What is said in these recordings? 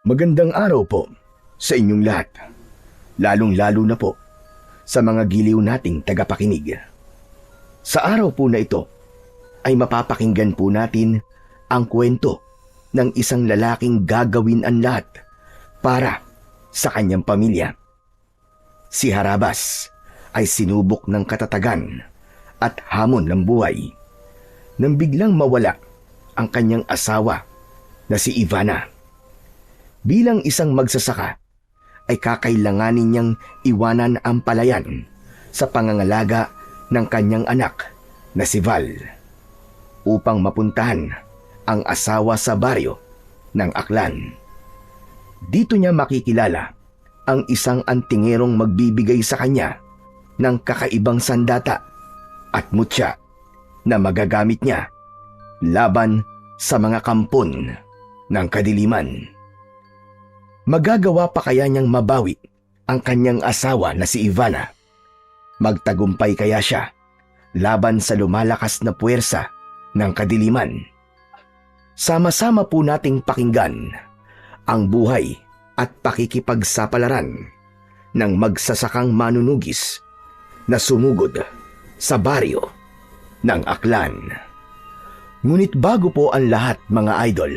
Magandang araw po sa inyong lahat, lalong-lalo na po sa mga giliw nating tagapakinig. Sa araw po na ito ay mapapakinggan po natin ang kwento ng isang lalaking gagawin ang lahat para sa kanyang pamilya. Si Harabas ay sinubok ng katatagan at hamon ng buhay nang biglang mawala ang kanyang asawa na si Ivana. Bilang isang magsasaka ay kakailanganin niyang iwanan ang palayan sa pangangalaga ng kanyang anak na si Val upang mapuntahan ang asawa sa baryo ng Aklan. Dito niya makikilala ang isang antingerong magbibigay sa kanya ng kakaibang sandata at mutya na magagamit niya laban sa mga kampon ng kadiliman. Magagawa pa kaya niyang mabawi ang kanyang asawa na si Ivana? Magtagumpay kaya siya laban sa lumalakas na puwersa ng kadiliman? Sama-sama po nating pakinggan ang buhay at pakikipagsapalaran ng magsasakang manunugis na sumugod sa baryo ng Aklan. Ngunit bago po ang lahat, mga idol,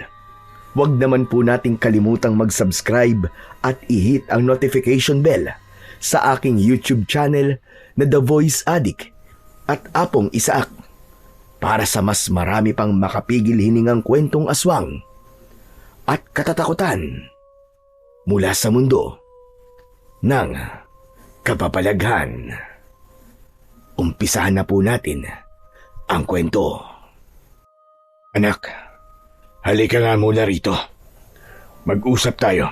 huwag naman po nating kalimutang mag-subscribe at i-hit ang notification bell sa aking YouTube channel na The Voice Addict at Apong Isaak para sa mas marami pang makapigil hiningang kwentong aswang at katatakutan mula sa mundo ng kababalaghan. Umpisahan na po natin ang kwento. Anak, halika nga muna rito. Mag-usap tayo.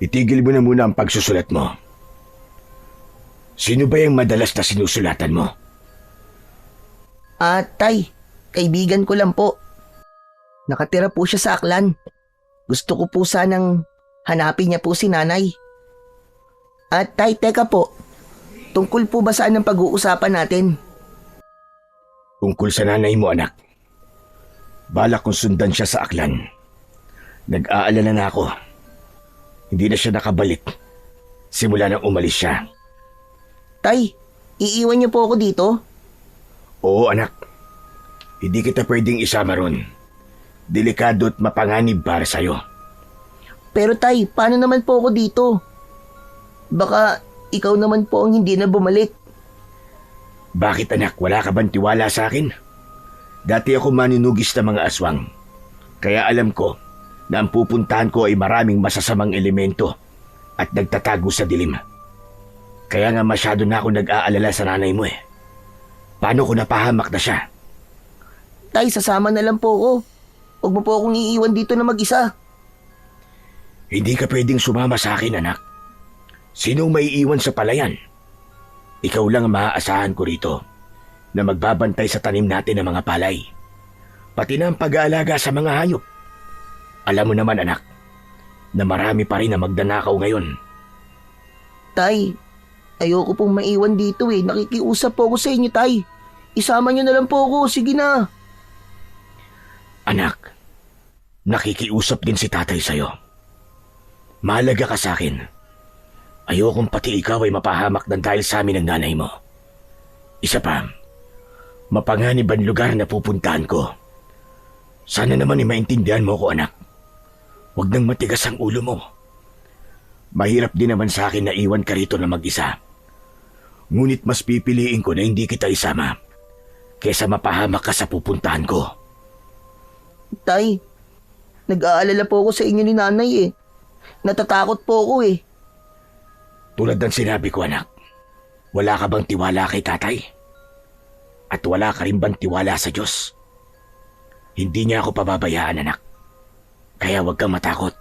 Itigil mo na muna ang pagsusulat mo. Sino ba yung madalas na sinusulatan mo? Tay, kaibigan ko lang po. Nakatira po siya sa Aklan. Gusto ko po sanang hanapin niya po si nanay. Tay, teka po. Tungkol po ba saan ang pag-uusapan natin? Tungkol sa nanay mo, anak. Balak kong sundan siya sa Aklan. Nag-aalala na ako. Hindi na siya nakabalik simula nang umalis siya. Tay, iiwan niyo po ako dito? Oo, anak. Hindi kita pwedeng isama ron. Delikado at mapanganib para sa'yo. Pero tay, paano naman po ako dito? Baka ikaw naman po ang hindi na bumalik. Bakit, anak? Wala ka bang tiwala sa akin? Dati ako manunugis ng mga aswang. Kaya alam ko na ang pupuntahan ko ay maraming masasamang elemento at nagtatago sa dilim. Kaya nga masyado na ako nag-aalala sa nanay mo eh. Paano ko napahamak na siya? Tay, sasama na lang po ako. Huwag mo po akong iiwan dito na mag-isa. Hindi ka pwedeng sumama sa akin, anak. Sino may iwan sa palayan? Ikaw lang ang maaasahan ko rito na magbabantay sa tanim natin ng mga palay. Pati na ang pag-aalaga sa mga hayop. Alam mo naman, anak, na marami pa rin na magdanakaw ngayon. Tay, ayoko pong maiwan dito eh. Nakikiusap po ako sa inyo, tay. Isama niyo na lang po ako. Sige na. Anak, nakikiusap din si tatay sa'yo. Mahalaga ka sa akin. Ayokong pati ikaw ay mapahamak ng dahil sa amin ng nanay mo. Isa pa, mapanganib ang lugar na pupuntahan ko. Sana naman ay maintindihan mo ko, anak. Huwag nang matigas ang ulo mo. Mahirap din naman sa akin na iwan ka rito na mag-isa. Ngunit mas pipiliin ko na hindi kita isama kesa mapahamak ka sa pupuntahan ko. Tay, nag-aalala po ako sa inyo ni nanay eh. Natatakot po ako eh. Tulad ng sinabi ko, anak, wala ka bang tiwala kay tatay? At wala ka rin bang tiwala sa Diyos? Hindi niya ako pababayaan, anak. Kaya huwag kang matakot.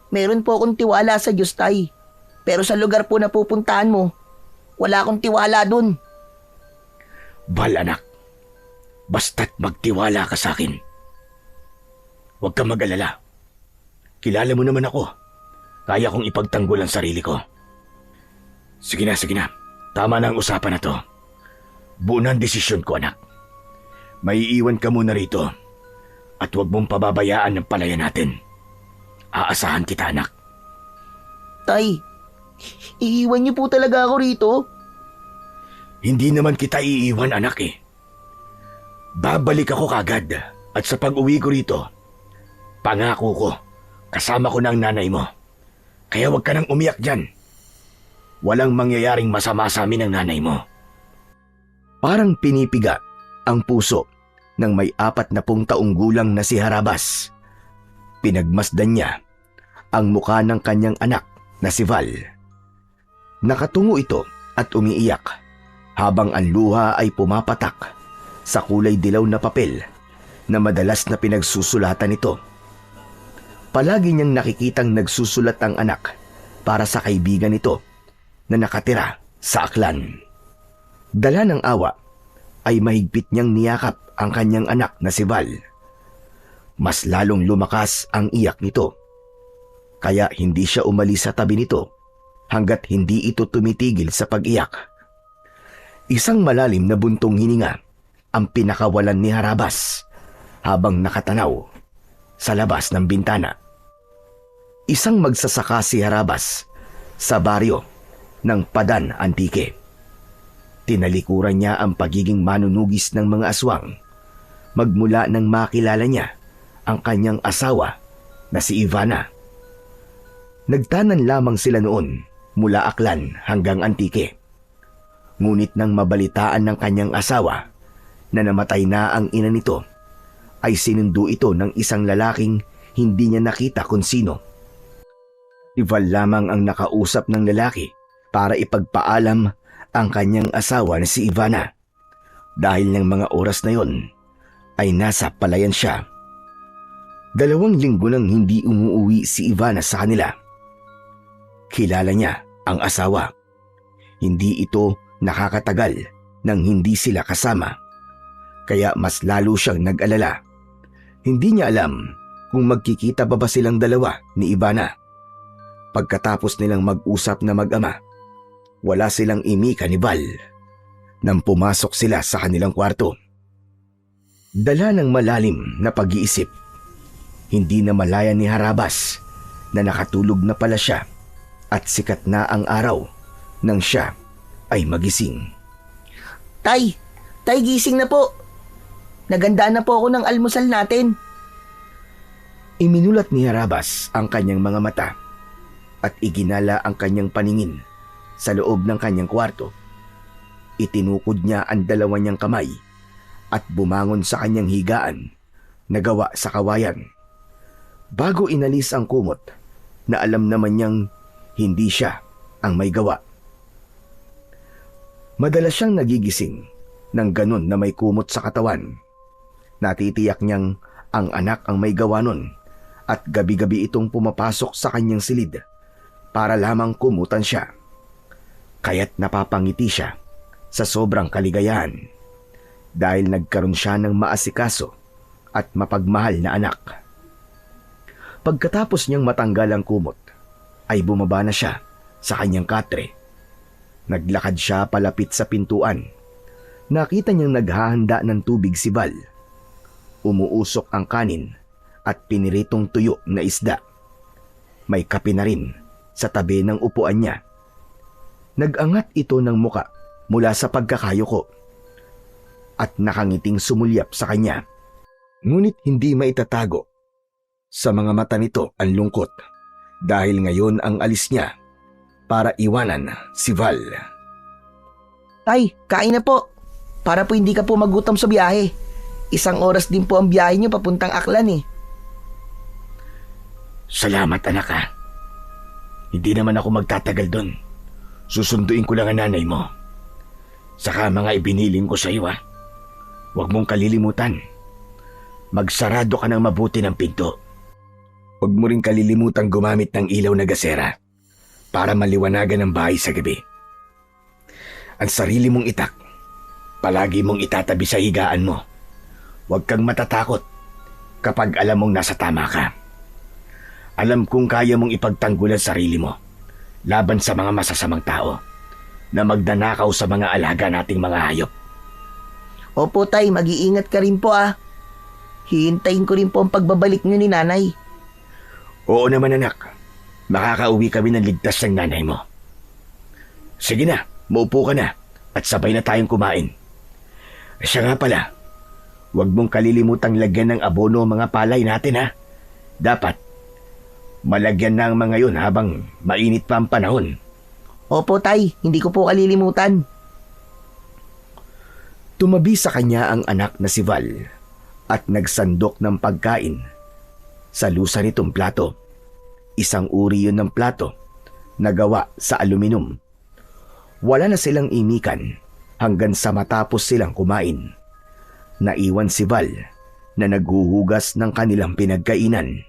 Meron po akong tiwala sa Diyos, tay. Pero sa lugar po na pupuntahan mo, wala akong tiwala dun. Val, anak, basta't magtiwala ka sa akin. Huwag kang mag-alala. Kilala mo naman ako. Kaya kong ipagtanggol ang sarili ko. Sige na, sige na. Tama na ang usapan na to. Buo na ang desisyon ko, anak. Maiiwan ka muna rito at huwag mong pababayaan ang palayan natin. Aasahan kita, anak. Tay, iiwan niyo po talaga ako rito? Hindi naman kita iiwan, anak eh. Babalik ako kagad at sa pag-uwi ko rito, pangako ko, kasama ko na ang nanay mo. Kaya huwag ka nang umiyak dyan. Walang mangyayaring masama sa amin ng nanay mo. Parang pinipiga ang puso ng may 40 taong gulang na si Harabas. Pinagmasdan niya ang muka ng kanyang anak na si Val. Nakatungo ito at umiiyak habang ang luha ay pumapatak sa kulay dilaw na papel na madalas na pinagsusulatan nito. Palagi niyang nakikitang nagsusulat ang anak para sa kaibigan nito na nakatira sa Aklan. Dala ng awa ay mahigpit niyang niyakap ang kanyang anak na si Val. Mas lalong lumakas ang iyak nito. Kaya hindi siya umalis sa tabi nito hanggat hindi ito tumitigil sa pag-iyak. Isang malalim na buntong hininga ang pinakawalan ni Harabas habang nakatanaw sa labas ng bintana. Isang magsasaka si Harabas sa baryo ng Padan Antique. Tinalikuran niya ang pagiging manunugis ng mga aswang magmula nang makilala niya ang kanyang asawa na si Ivana. Nagtanan lamang sila noon mula Aklan hanggang Antique. Ngunit nang mabalitaan ng kanyang asawa na namatay na ang ina nito, ay sinundo ito ng isang lalaking hindi niya nakita kung sino. Si Val lamang ang nakausap ng lalaki para ipagpaalam ang kanyang asawa na si Ivana. Dahil ng mga oras na yon ay nasa palayan siya. 2 linggo nang hindi umuuwi si Ivana sa kanila. Kilala niya ang asawa. Hindi ito nakakatagal nang hindi sila kasama. Kaya mas lalo siyang nag-alala. Hindi niya alam kung magkikita pa ba silang dalawa ni Ivana. Pagkatapos nilang mag-usap na mag-ama, wala silang imika ni Val nang pumasok sila sa kanilang kwarto. Dala ng malalim na pag-iisip, hindi na malaya ni Harabas na nakatulog na pala siya at sikat na ang araw nang siya ay magising. Tay, gising na po. Nagandaan na po ako ng almusal natin. Iminulat ni Harabas ang kanyang mga mata at iginala ang kanyang paningin sa loob ng kanyang kwarto. Itinukod niya ang 2 niyang kamay at bumangon sa kanyang higaan na gawa sa kawayan. Bago inalis ang kumot na alam naman niyang hindi siya ang may gawa. Madalas siyang nagigising ng ganun na may kumot sa katawan. Natitiyak niyang ang anak ang may gawa nun at gabi-gabi itong pumapasok sa kanyang silid para lamang kumutan siya. Kaya't napapangiti siya sa sobrang kaligayahan dahil nagkaroon siya ng maasikaso at mapagmahal na anak. Pagkatapos niyang matanggal ang kumot, ay bumaba na siya sa kanyang katre. Naglakad siya palapit sa pintuan. Nakita niyang naghahanda ng tubig si Val. Umuusok ang kanin at piniritong tuyo na isda. May kape na rin sa tabi ng upuan niya. Nag-angat ito ng muka mula sa pagkakayuko at nakangiting sumulyap sa kanya. Ngunit hindi maitatago sa mga mata nito ang lungkot dahil ngayon ang alis niya para iwanan si Val. Tay, kain na po. Para po hindi ka po magutom sa biyahe. 1 oras din po ang biyahe niyo papuntang Aklan eh. Salamat, anak ha. Hindi naman ako magtatagal doon. Susunduin ko lang ang nanay mo. Saka mga ibiniling ko sa iyo ha. Huwag mong kalilimutan. Magsarado ka ng mabuti ng pinto. Huwag mo rin kalilimutan gumamit ng ilaw na gasera para maliwanagan ang bahay sa gabi. Ang sarili mong itak, palagi mong itatabi sa higaan mo. Huwag kang matatakot kapag alam mong nasa tama ka. Alam kong kaya mong ipagtanggol ang sarili mo laban sa mga masasamang tao na magnanakaw sa mga alaga nating mga hayop. Opo tay, mag-iingat ka rin po ah. Hihintayin ko rin po ang pagbabalik niyo ni nanay. Oo naman anak, makakauwi kami ng ligtas ng nanay mo. Sige na, maupo ka na at sabay na tayong kumain. Siya nga pala, huwag mong kalilimutang lagyan ng abono ang mga palay natin ha. Dapat, malagyan na ang mga yun habang mainit pa ang panahon. Opo tay, hindi ko po kalilimutan. Tumabi sa kanya ang anak na si Val at nagsandok ng pagkain sa lusa nitong plato. Isang uri yun ng plato na gawa sa aluminum. Wala na silang imikan hanggang sa matapos silang kumain. Naiwan si Val na naghuhugas ng kanilang pinagkainan.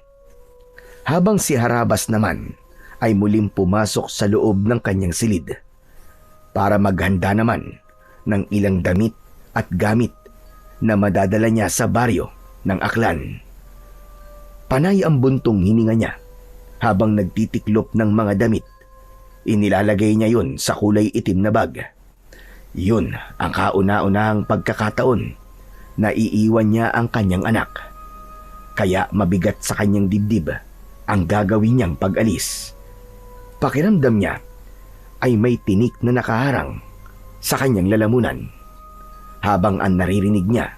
Habang si Harabas naman ay muling pumasok sa loob ng kanyang silid para maghanda naman ng ilang damit at gamit na madadala niya sa baryo ng Aklan. Panay ang buntong hininga niya habang nagtitiklop ng mga damit. Inilalagay niya yun sa kulay itim na bag. Yun ang kauna-unahang pagkakataon na iiwan niya ang kanyang anak. Kaya mabigat sa kanyang dibdib ang gagawin niyang pag-alis. Pakiramdam niya ay may tinik na nakaharang sa kanyang lalamunan, habang ang naririnig niya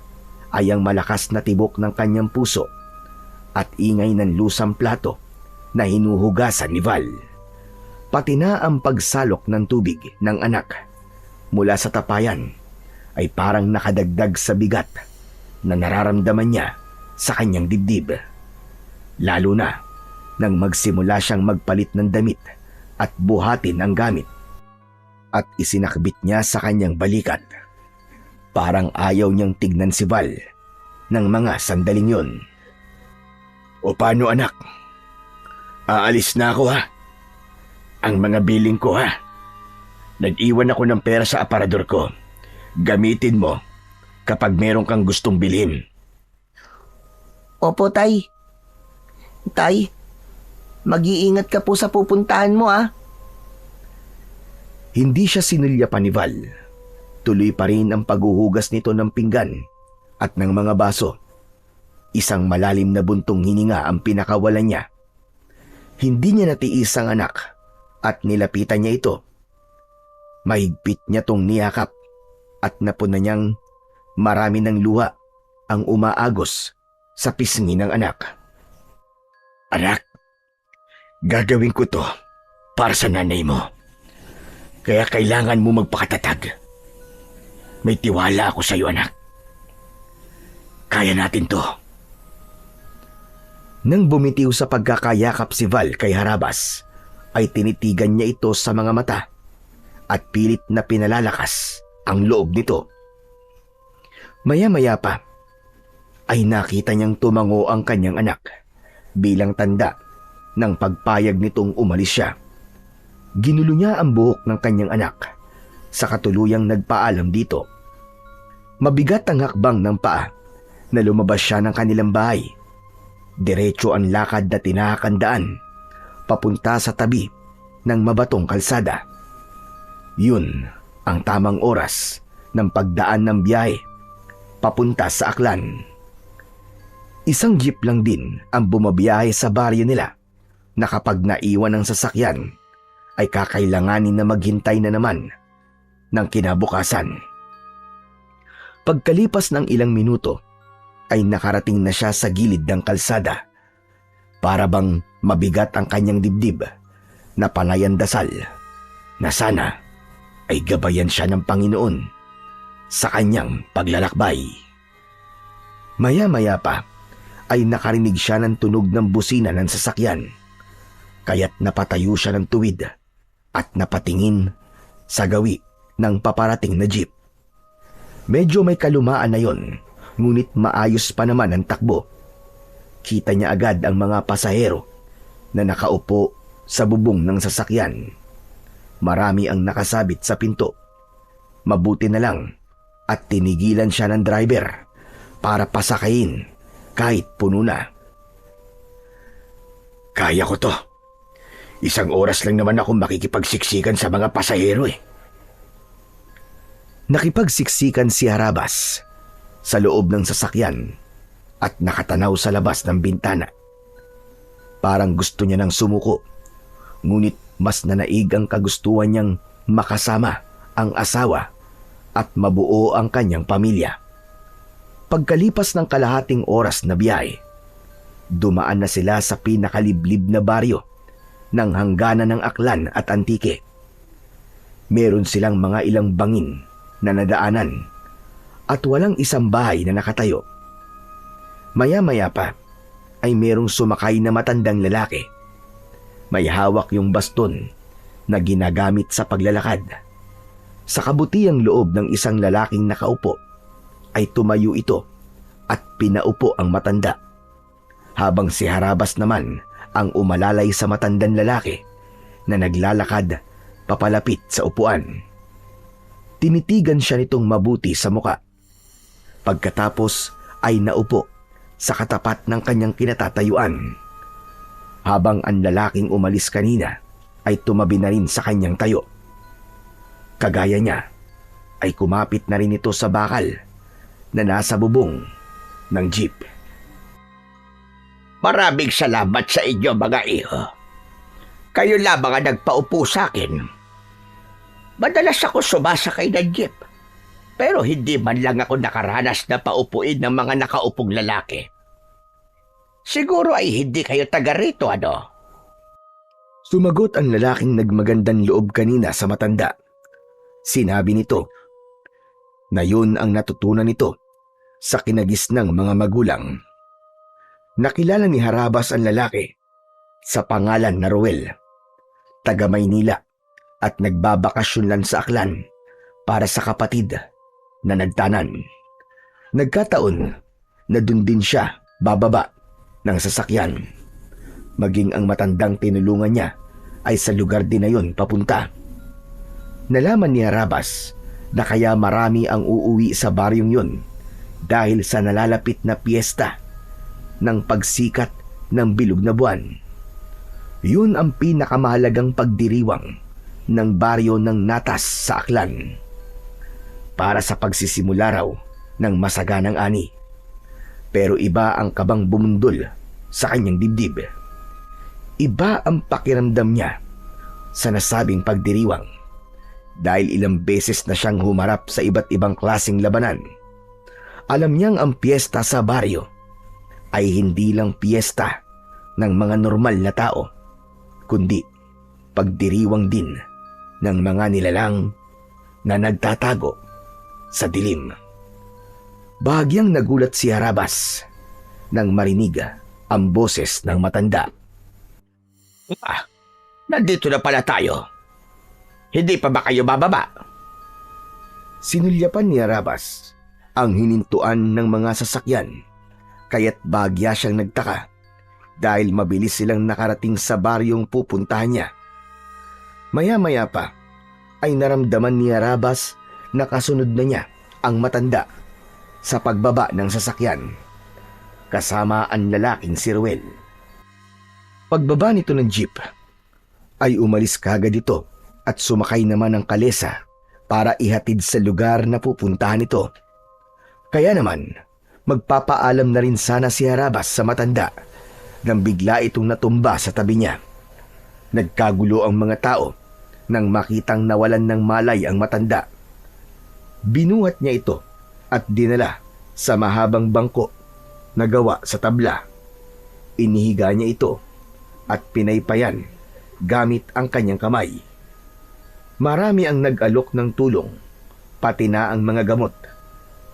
ay ang malakas na tibok ng kanyang puso at ingay ng lusang plato na hinuhugasan ni Val. Pati na ang pagsalok ng tubig ng anak mula sa tapayan ay parang nakadagdag sa bigat na nararamdaman niya sa kanyang dibdib. Lalo na nang magsimula siyang magpalit ng damit at buhatin ang gamit at isinakbit niya sa kanyang balikat. Parang ayaw niyang tignan si Val ng mga sandaling yon. O paano anak? Aalis na ako ha. Ang mga billing ko ha. Nag-iwan ako ng pera sa aparador ko. Gamitin mo kapag meron kang gustong bilhin. Opo tay. Tay, mag-iingat ka po sa pupuntahan mo ah. Hindi siya sinulya pa ni Val. Tuloy pa rin ang paghuhugas nito ng pinggan at ng mga baso. Isang malalim na buntong hininga ang pinakawalan niya. Hindi niya natiis ang anak at nilapitan niya ito. Mahigpit niya tong niyakap at napuna niyang marami ng luha ang umaagos sa pisngi ng anak. Anak, gagawin ko to para sa nanay mo. Kaya kailangan mo magpakatatag. May tiwala ako sa iyo, anak. Kaya natin to. Nang bumitiw sa pagkakayakap si Val kay Harabas, ay tinitigan niya ito sa mga mata at pilit na pinalalakas ang loob nito. Maya-maya pa, ay nakita niyang tumango ang kanyang anak bilang tanda ng pagpayag nitong umalis siya. Ginulo niya ang buhok ng kanyang anak sa katuluyang nagpaalam dito. Mabigat ang hakbang ng paa na lumabas siya ng kanilang bahay. Diretso ang lakad na tinahakandaan papunta sa tabi ng mabatong kalsada. Yun ang tamang oras ng pagdaan ng biyahe papunta sa Aklan. Isang jeep lang din ang bumabiyahe sa baryo nila na kapag naiwan ang sasakyan ay kakailanganin na maghintay na naman ng kinabukasan. Pagkalipas ng ilang minuto ay nakarating na siya sa gilid ng kalsada. Para bang mabigat ang kanyang dibdib na palayan dasal na sana ay gabayan siya ng Panginoon sa kanyang paglalakbay. Maya-maya pa ay nakarinig siya ng tunog ng busina ng sasakyan, kaya't napatayo siya ng tuwid at napatingin sa gawi ng paparating na jeep. Medyo may kalumaan na yon, ngunit maayos pa naman ang takbo. Kita niya agad ang mga pasahero na nakaupo sa bubong ng sasakyan. Marami ang nakasabit sa pinto. Mabuti na lang at tinigilan siya ng driver para pasakayin kahit puno na. Kaya ko to. Isang oras lang naman akong makikipagsiksikan sa mga pasahero eh. Nakipagsiksikan si Harabas sa loob ng sasakyan at nakatanaw sa labas ng bintana. Parang gusto niya nang sumuko. Ngunit mas nanaig ang kagustuhan niyang makasama ang asawa at mabuo ang kanyang pamilya. Pagkalipas ng kalahating oras na biyahe, dumaan na sila sa pinakaliblib na baryo ng hangganan ng Aklan at Antique. Meron silang mga ilang bangin na nadaanan at walang isang bahay na nakatayo. Maya-maya pa ay merong sumakay na matandang lalaki. May hawak yung baston na ginagamit sa paglalakad. Sa kabutiang loob ng isang lalaking nakaupo ay tumayo ito at pinaupo ang matanda, habang si Harabas naman ang umalalay sa matandang lalaki na naglalakad papalapit sa upuan. Tinitigan siya nitong mabuti sa muka. Pagkatapos ay naupo sa katapat ng kanyang kinatatayuan, habang ang lalaking umalis kanina ay tumabi na rin sa kanyang tayo. Kagaya niya ay kumapit na rin ito sa bakal na nasa bubong ng jeep. Maraming salamat sa inyo, mga iho. Kayo lamang ang nagpaupo sa akin. Madalas ako sumasakay ng jeep, pero hindi man lang ako nakaranas na paupuin ng mga nakaupong lalaki. Siguro ay hindi kayo taga rito, ano? Sumagot ang lalaking nagmagandang loob kanina sa matanda. Sinabi nito na yun ang natutunan nito sa kinagisnang mga magulang. Nakilala ni Harabas ang lalaki sa pangalan na Roel, taga Maynila, at nagbabakasyon lang sa Aklan para sa kapatid na nagtanan. Nagkataon na dun din siya bababa ng sasakyan. Maging ang matandang tinulungan niya ay sa lugar din na yun papunta. Nalaman ni Harabas na kaya marami ang uuwi sa baryong yun dahil sa nalalapit na piyesta ng pagsikat ng bilog na buwan. Yun ang pinakamahalagang pagdiriwang ng baryo ng Natas sa Aklan para sa pagsisimula raw ng masaganang ani. Pero iba ang kabang bumundol sa kanyang dibdib. Iba ang pakiramdam niya sa nasabing pagdiriwang dahil ilang beses na siyang humarap sa iba't ibang klaseng labanan. Alam niyang ang piyesta sa baryo ay hindi lang piyesta ng mga normal na tao, kundi pagdiriwang din ng mga nilalang na nagtatago sa dilim. Bahagyang nagulat si Harabas nang marinig ang boses ng matanda. Nandito na pala tayo. Hindi pa ba kayo bababa? Sinulyapan ni Harabas ang hinintuan ng mga sasakyan, kaya't bahagya siyang nagtaka dahil mabilis silang nakarating sa baryong pupuntahan niya. Maya-maya pa ay naramdaman ni Harabas na kasunod na niya ang matanda sa pagbaba ng sasakyan, kasama ang lalaking si Ruel. Pagbaba nito ng jeep, ay umalis kagad ito at sumakay naman ng kalesa para ihatid sa lugar na pupuntahan ito. Kaya naman, magpapaalam na rin sana si Harabas sa matanda nang bigla itong natumba sa tabi niya. Nagkagulo ang mga tao nang makitang nawalan ng malay ang matanda. Binuhat niya ito at dinala sa mahabang bangko na gawa sa tabla. Inihiga niya ito at pinaypayan gamit ang kanyang kamay. Marami ang nag-alok ng tulong, pati na ang mga gamot,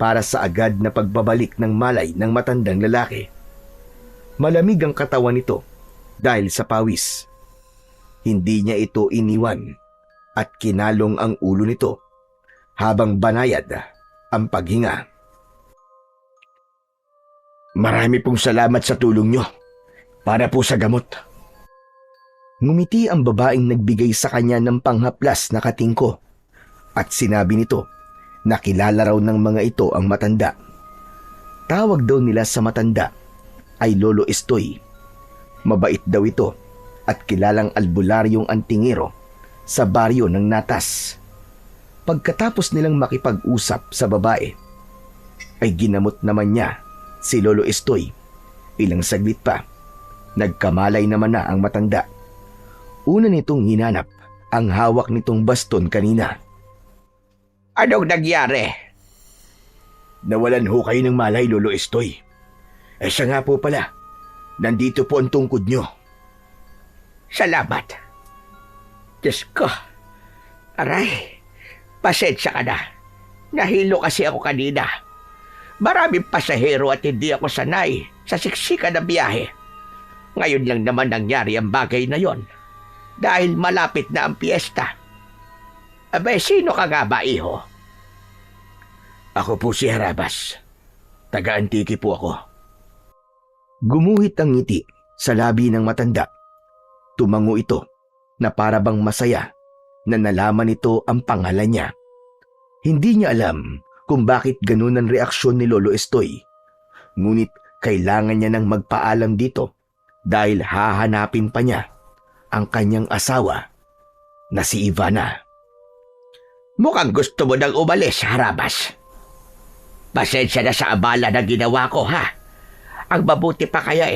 para sa agad na pagbabalik ng malay ng matandang lalaki. Malamig ang katawan nito dahil sa pawis. Hindi niya ito iniwan at kinalong ang ulo nito habang banayad ang paghinga. Marami pong salamat sa tulong nyo para po sa gamot. Ngumiti ang babaeng nagbigay sa kanya ng panghaplas na katingko at sinabi nito na kilala raw ng mga ito ang matanda. Tawag daw nila sa matanda ay Lolo Estoy. Mabait daw ito at kilalang albularyong antingero sa baryo ng Natas. Pagkatapos nilang makipag-usap sa babae, ay ginamot naman niya si Lolo Estoy. Ilang saglit pa Nagkamalay naman na ang matanda. Una nitong hinanap ang hawak nitong baston kanina. Anong nangyari? Nawalan ho kayo ng malay, Lolo Estoy. Siya nga po pala. Nandito po ang tungkod nyo. Salamat. Diyos ko. Aray, pasensya ka na. Nahilo kasi ako kanina. Maraming pasahero at hindi ako sanay sa siksika na biyahe. Ngayon lang naman nangyari ang bagay na yon. Dahil malapit na ang piyesta. Abay, sino ka nga ba, iho? Ako po si Harabas. Taga-Antiki po ako. Gumuhit ang ngiti sa labi ng matanda. Tumango ito na para bang masaya na nalaman ito ang pangalan niya. Hindi niya alam kung bakit ganun ang reaksyon ni Lolo Estoy. Ngunit kailangan niya nang magpaalam dito dahil hahanapin pa niya ang kanyang asawa na si Ivana. Mukhang gusto mo nang umalis, Harabas. Pasensya na sa abala na ginawa ko, ha? Ang mabuti pa kaya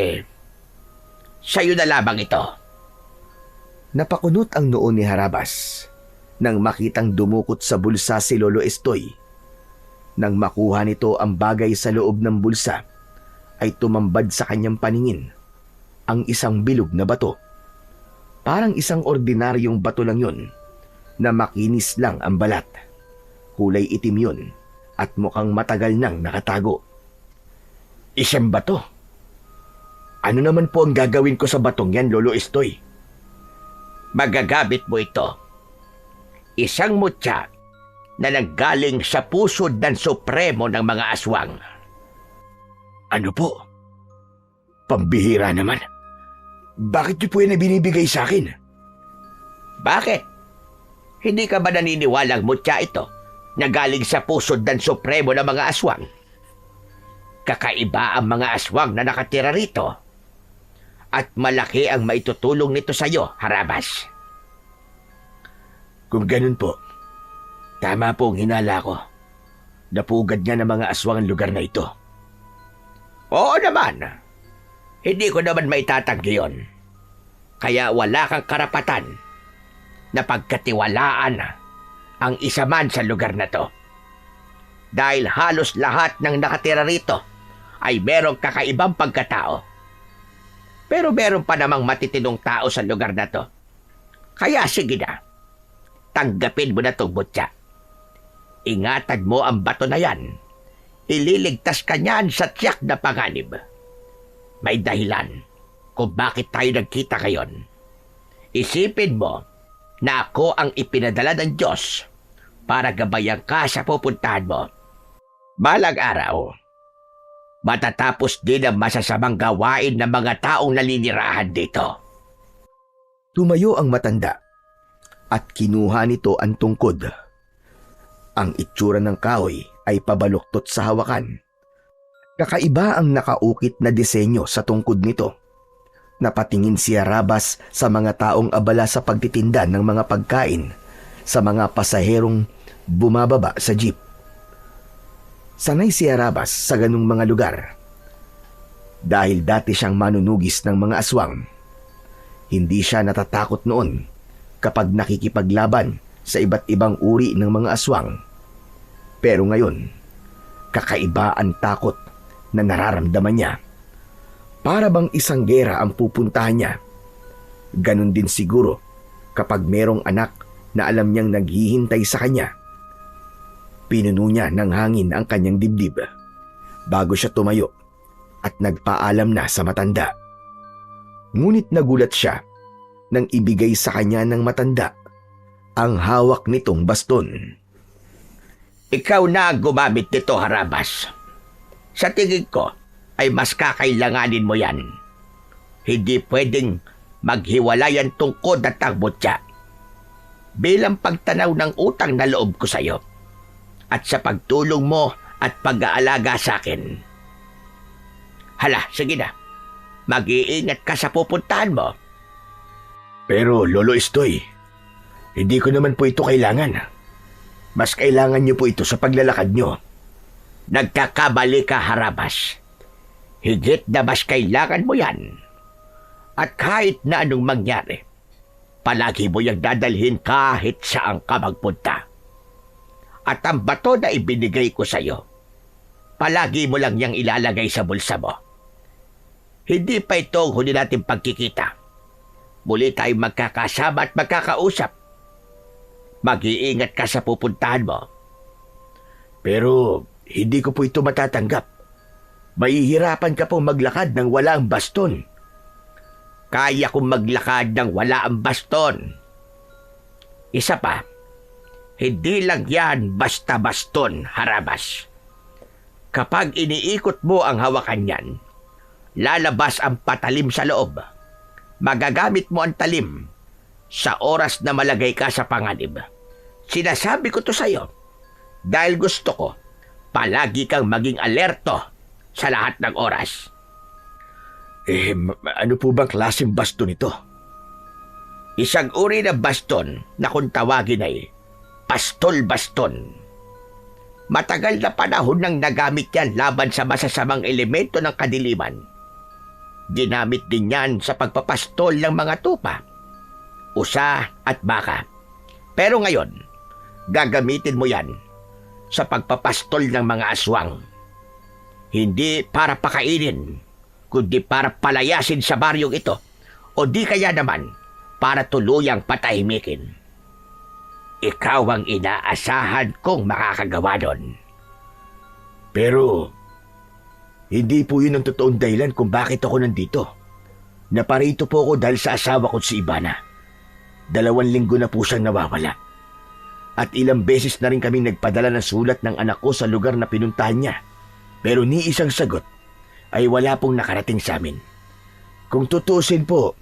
sa'yo na lamang ito. Napakunot ang noo ni Harabas nang makitang dumukot sa bulsa si Lolo Estoy. Nang makuha nito ang bagay sa loob ng bulsa, ay tumambad sa kanyang paningin ang isang bilog na bato. Parang isang ordinaryong bato lang yun na makinis lang ang balat. Kulay itim yun at mukhang matagal nang nakatago. Isang bato? Ano naman po ang gagawin ko sa batong yan, Lolo Estoy? Magagamit mo ito. Isang mutya na nanggaling sa pusod ng supremo ng mga aswang. Ano po? Pambihira naman. Bakit niyo po yan binibigay sa akin? Bakit? Hindi ka ba naniniwalang mutya ito na galing sa pusod ng supremo ng mga aswang? Kakaiba ang mga aswang na nakatira rito. At malaki ang maitutulong nito sa iyo, Harabas. Kung ganun po, tama po ang hinala ko. Napugad nga ng mga aswang ang lugar na ito. Oo naman. Hindi ko naman maitatanggi yun. Kaya wala kang karapatan na pagkatiwalaan ang isa man sa lugar na to. Dahil halos lahat ng nakatira rito ay merong kakaibang pagkatao. Pero meron pa namang matitinong tao sa lugar na to. Kaya sige na, tanggapin mo na itong mutya. Ingatan mo ang bato na yan. Ililigtas ka niyan sa tiyak na panganib. May dahilan kung bakit tayo nagkita ngayon. Isipin mo na ako ang ipinadala ng Diyos para gabayan ka sa pupuntahan mo. Balang araw, matatapos din ang masasamang gawain ng mga taong naninirahan dito. Tumayo ang matanda at kinuha nito ang tungkod. Ang itsura ng kahoy ay pabaluktot sa hawakan. Kakaiba ang nakaukit na disenyo sa tungkod nito. Napatingin si Harabas sa mga taong abala sa pagtitinda ng mga pagkain sa mga pasaherong bumababa sa jeep. Sanay si Harabas sa ganung mga lugar. Dahil dati siyang manunugis ng mga aswang, hindi siya natatakot noon kapag nakikipaglaban sa iba't ibang uri ng mga aswang. Pero ngayon, kakaiba ang takot na nararamdaman niya. Para bang isang gera ang pupuntahan niya. Ganon din siguro kapag merong anak na alam niyang naghihintay sa kanya. Pinuno niya ng hangin ang kanyang dibdib bago siya tumayo at nagpaalam na sa matanda. Ngunit nagulat siya nang ibigay sa kanya ng matanda ang hawak nitong baston. Ikaw na ang gumamit nito, Harabas. Sa tingin ko ay mas kakailanganin mo yan. Hindi pwedeng maghiwalay ang tungkod at ang mutya. Bilang pagtanaw ng utang na loob ko sa iyo at sa pagtulong mo at pag-aalaga sa akin. Hala, sige na. Mag-iingat ka sa pupuntahan mo. Pero Lolo Estoy, hindi ko naman po ito kailangan. Mas kailangan niyo po ito sa paglalakad niyo. Nagkakamali ka, Harabas. Higit na mas kailangan mo yan. At kahit na anong mangyari, palagi mo yung dadalhin kahit saan ka magpunta. At ang bato na ibinigay ko sa'yo, palagi mo lang yang ilalagay sa bulsa mo. Hindi pa ito ang huli natin pagkikita. Muli tayong magkakasama at magkakausap. Mag-iingat ka sa pupuntahan mo. Pero hindi ko po ito matatanggap. Mahihirapan ka pong maglakad ng wala ang baston. Kaya kong maglakad ng wala ang baston. Isa pa, hindi lang yan basta baston, Harabas. Kapag iniikot mo ang hawakan yan, lalabas ang patalim sa loob. Magagamit mo ang talim sa oras na malagay ka sa panganib. Sinasabi ko to sa'yo dahil gusto ko palagi kang maging alerto sa lahat ng oras. Ano po bang klaseng baston ito? Isang uri na baston na kung tawagin ay pastol-baston. Matagal na panahon nang nagamit yan laban sa masasamang elemento ng kadiliman. Ginamit din yan sa pagpapastol ng mga tupa, usa at baka. Pero ngayon, gagamitin mo yan sa pagpapastol ng mga aswang. Hindi para pakainin, kundi para palayasin sa baryong ito, o di kaya naman para tuluyang patahimikin. Ikaw ang inaasahan kong makakagawa doon. Pero hindi po yun ang totoong dahilan kung bakit ako nandito. Naparito po ako dahil sa asawa ko si Ivana. 2 linggo na po siyang nawawala. At ilang beses na rin kaming nagpadala ng sulat ng anak ko sa lugar na pinuntahan niya. Pero ni isang sagot ay wala pong nakarating sa amin. Kung tutusin po,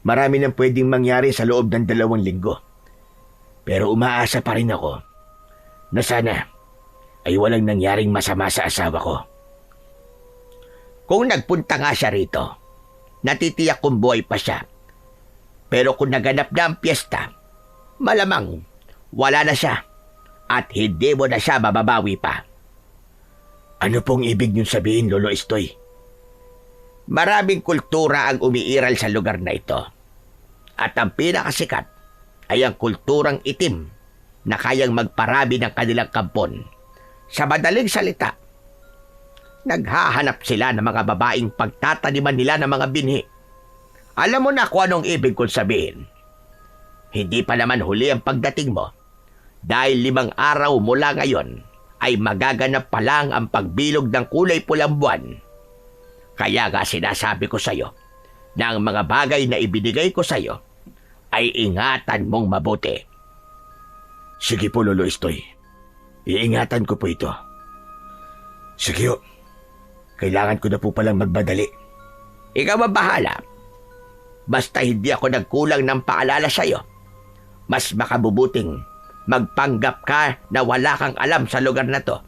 marami nang pwedeng mangyari sa loob ng 2 linggo. Pero umaasa pa rin ako na sana ay walang nangyaring masama sa asawa ko. Kung nagpunta nga siya rito, natitiyak kong buhay pa siya. Pero kung naganap na ang piyesta, malamang wala na siya at hindi mo na siya mababawi pa. Ano pong ibig niyong sabihin, Lolo Estoy? Maraming kultura ang umiiral sa lugar na ito. At ang pinakasikat ay ang kulturang itim na kayang magparami ng kanilang kampon. Sa madaling salita, naghahanap sila ng mga babaeng pagtataniman nila ng mga binhi. Alam mo na kung anong ibig kong sabihin. Hindi pa naman huli ang pagdating mo dahil 5 araw mula ngayon ay magaganap pa lang ang pagbilog ng kulay pulang buwan. Kaya nga sinasabi ko sa'yo na ang mga bagay na ibinigay ko sa'yo ay ingatan mong mabuti. Sige po, Lolo Estoy. Iingatan ko po ito. Sige ho. Kailangan ko na po palang magmadali. Ikaw ang bahala. Basta hindi ako nagkulang ng paalala sa'yo. Mas makabubuting magpanggap ka na wala kang alam sa lugar na to.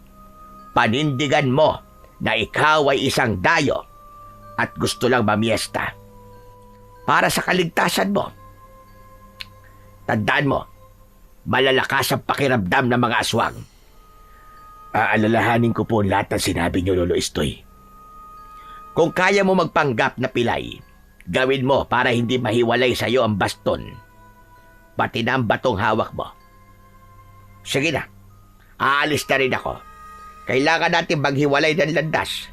Panindigan mo na ikaw ay isang dayo at gusto lang mamiesta. Para sa kaligtasan mo. Tandaan mo, malalakas ang pakiramdam ng mga aswang. Aalalahanin ko po lahat ng sinabi niyo, Lolo Estoy. Kung kaya mo magpanggap na pilay, gawin mo para hindi mahiwalay sa iyo ang baston. Pati na ang batong hawak mo. Sige na, aalis na rin ako. Kailangan natin maghiwalay ng landas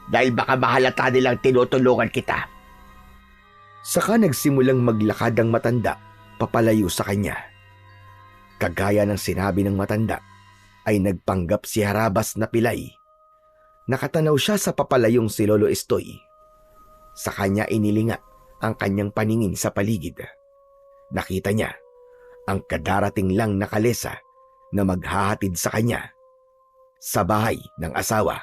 dahil baka mahalata nilang tinutulungan kita. Saka nagsimulang maglakad ang matanda papalayo sa kanya. Kagaya ng sinabi ng matanda, ay nagpanggap si Harabas na pilay. Nakatanaw siya sa papalayong si Lolo Estoy. Sa kanya inilinga ang kanyang paningin sa paligid. Nakita niya ang kadarating lang na kalesa na maghahatid sa kanya sa bahay ng asawa.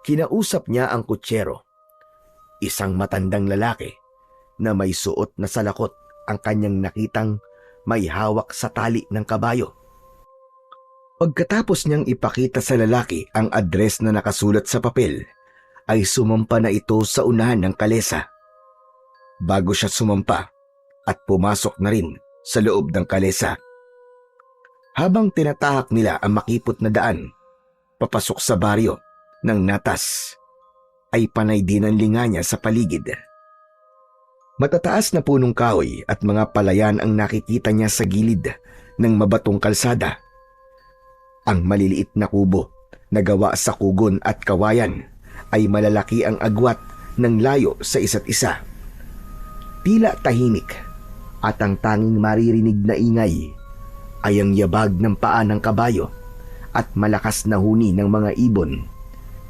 Kinausap niya ang kutsero, isang matandang lalaki na may suot na salakot ang kanyang nakitang may hawak sa tali ng kabayo. Pagkatapos niyang ipakita sa lalaki ang address na nakasulat sa papel, ay sumampa na ito sa unahan ng kalesa. Bago siya sumampa at pumasok na rin sa loob ng kalesa. Habang tinatahak nila ang makipot na daan, papasok sa baryo ng Natas, ay panay din ang linga niya sa paligid. Matataas na punong kahoy at mga palayan ang nakikita niya sa gilid ng mabatong kalsada. Ang maliliit na kubo na gawa sa kugon at kawayan ay malalaki ang agwat ng layo sa isa't isa. Tila tahimik at ang tanging maririnig na ingay ay ang yabag ng paa ng kabayo at malakas na huni ng mga ibon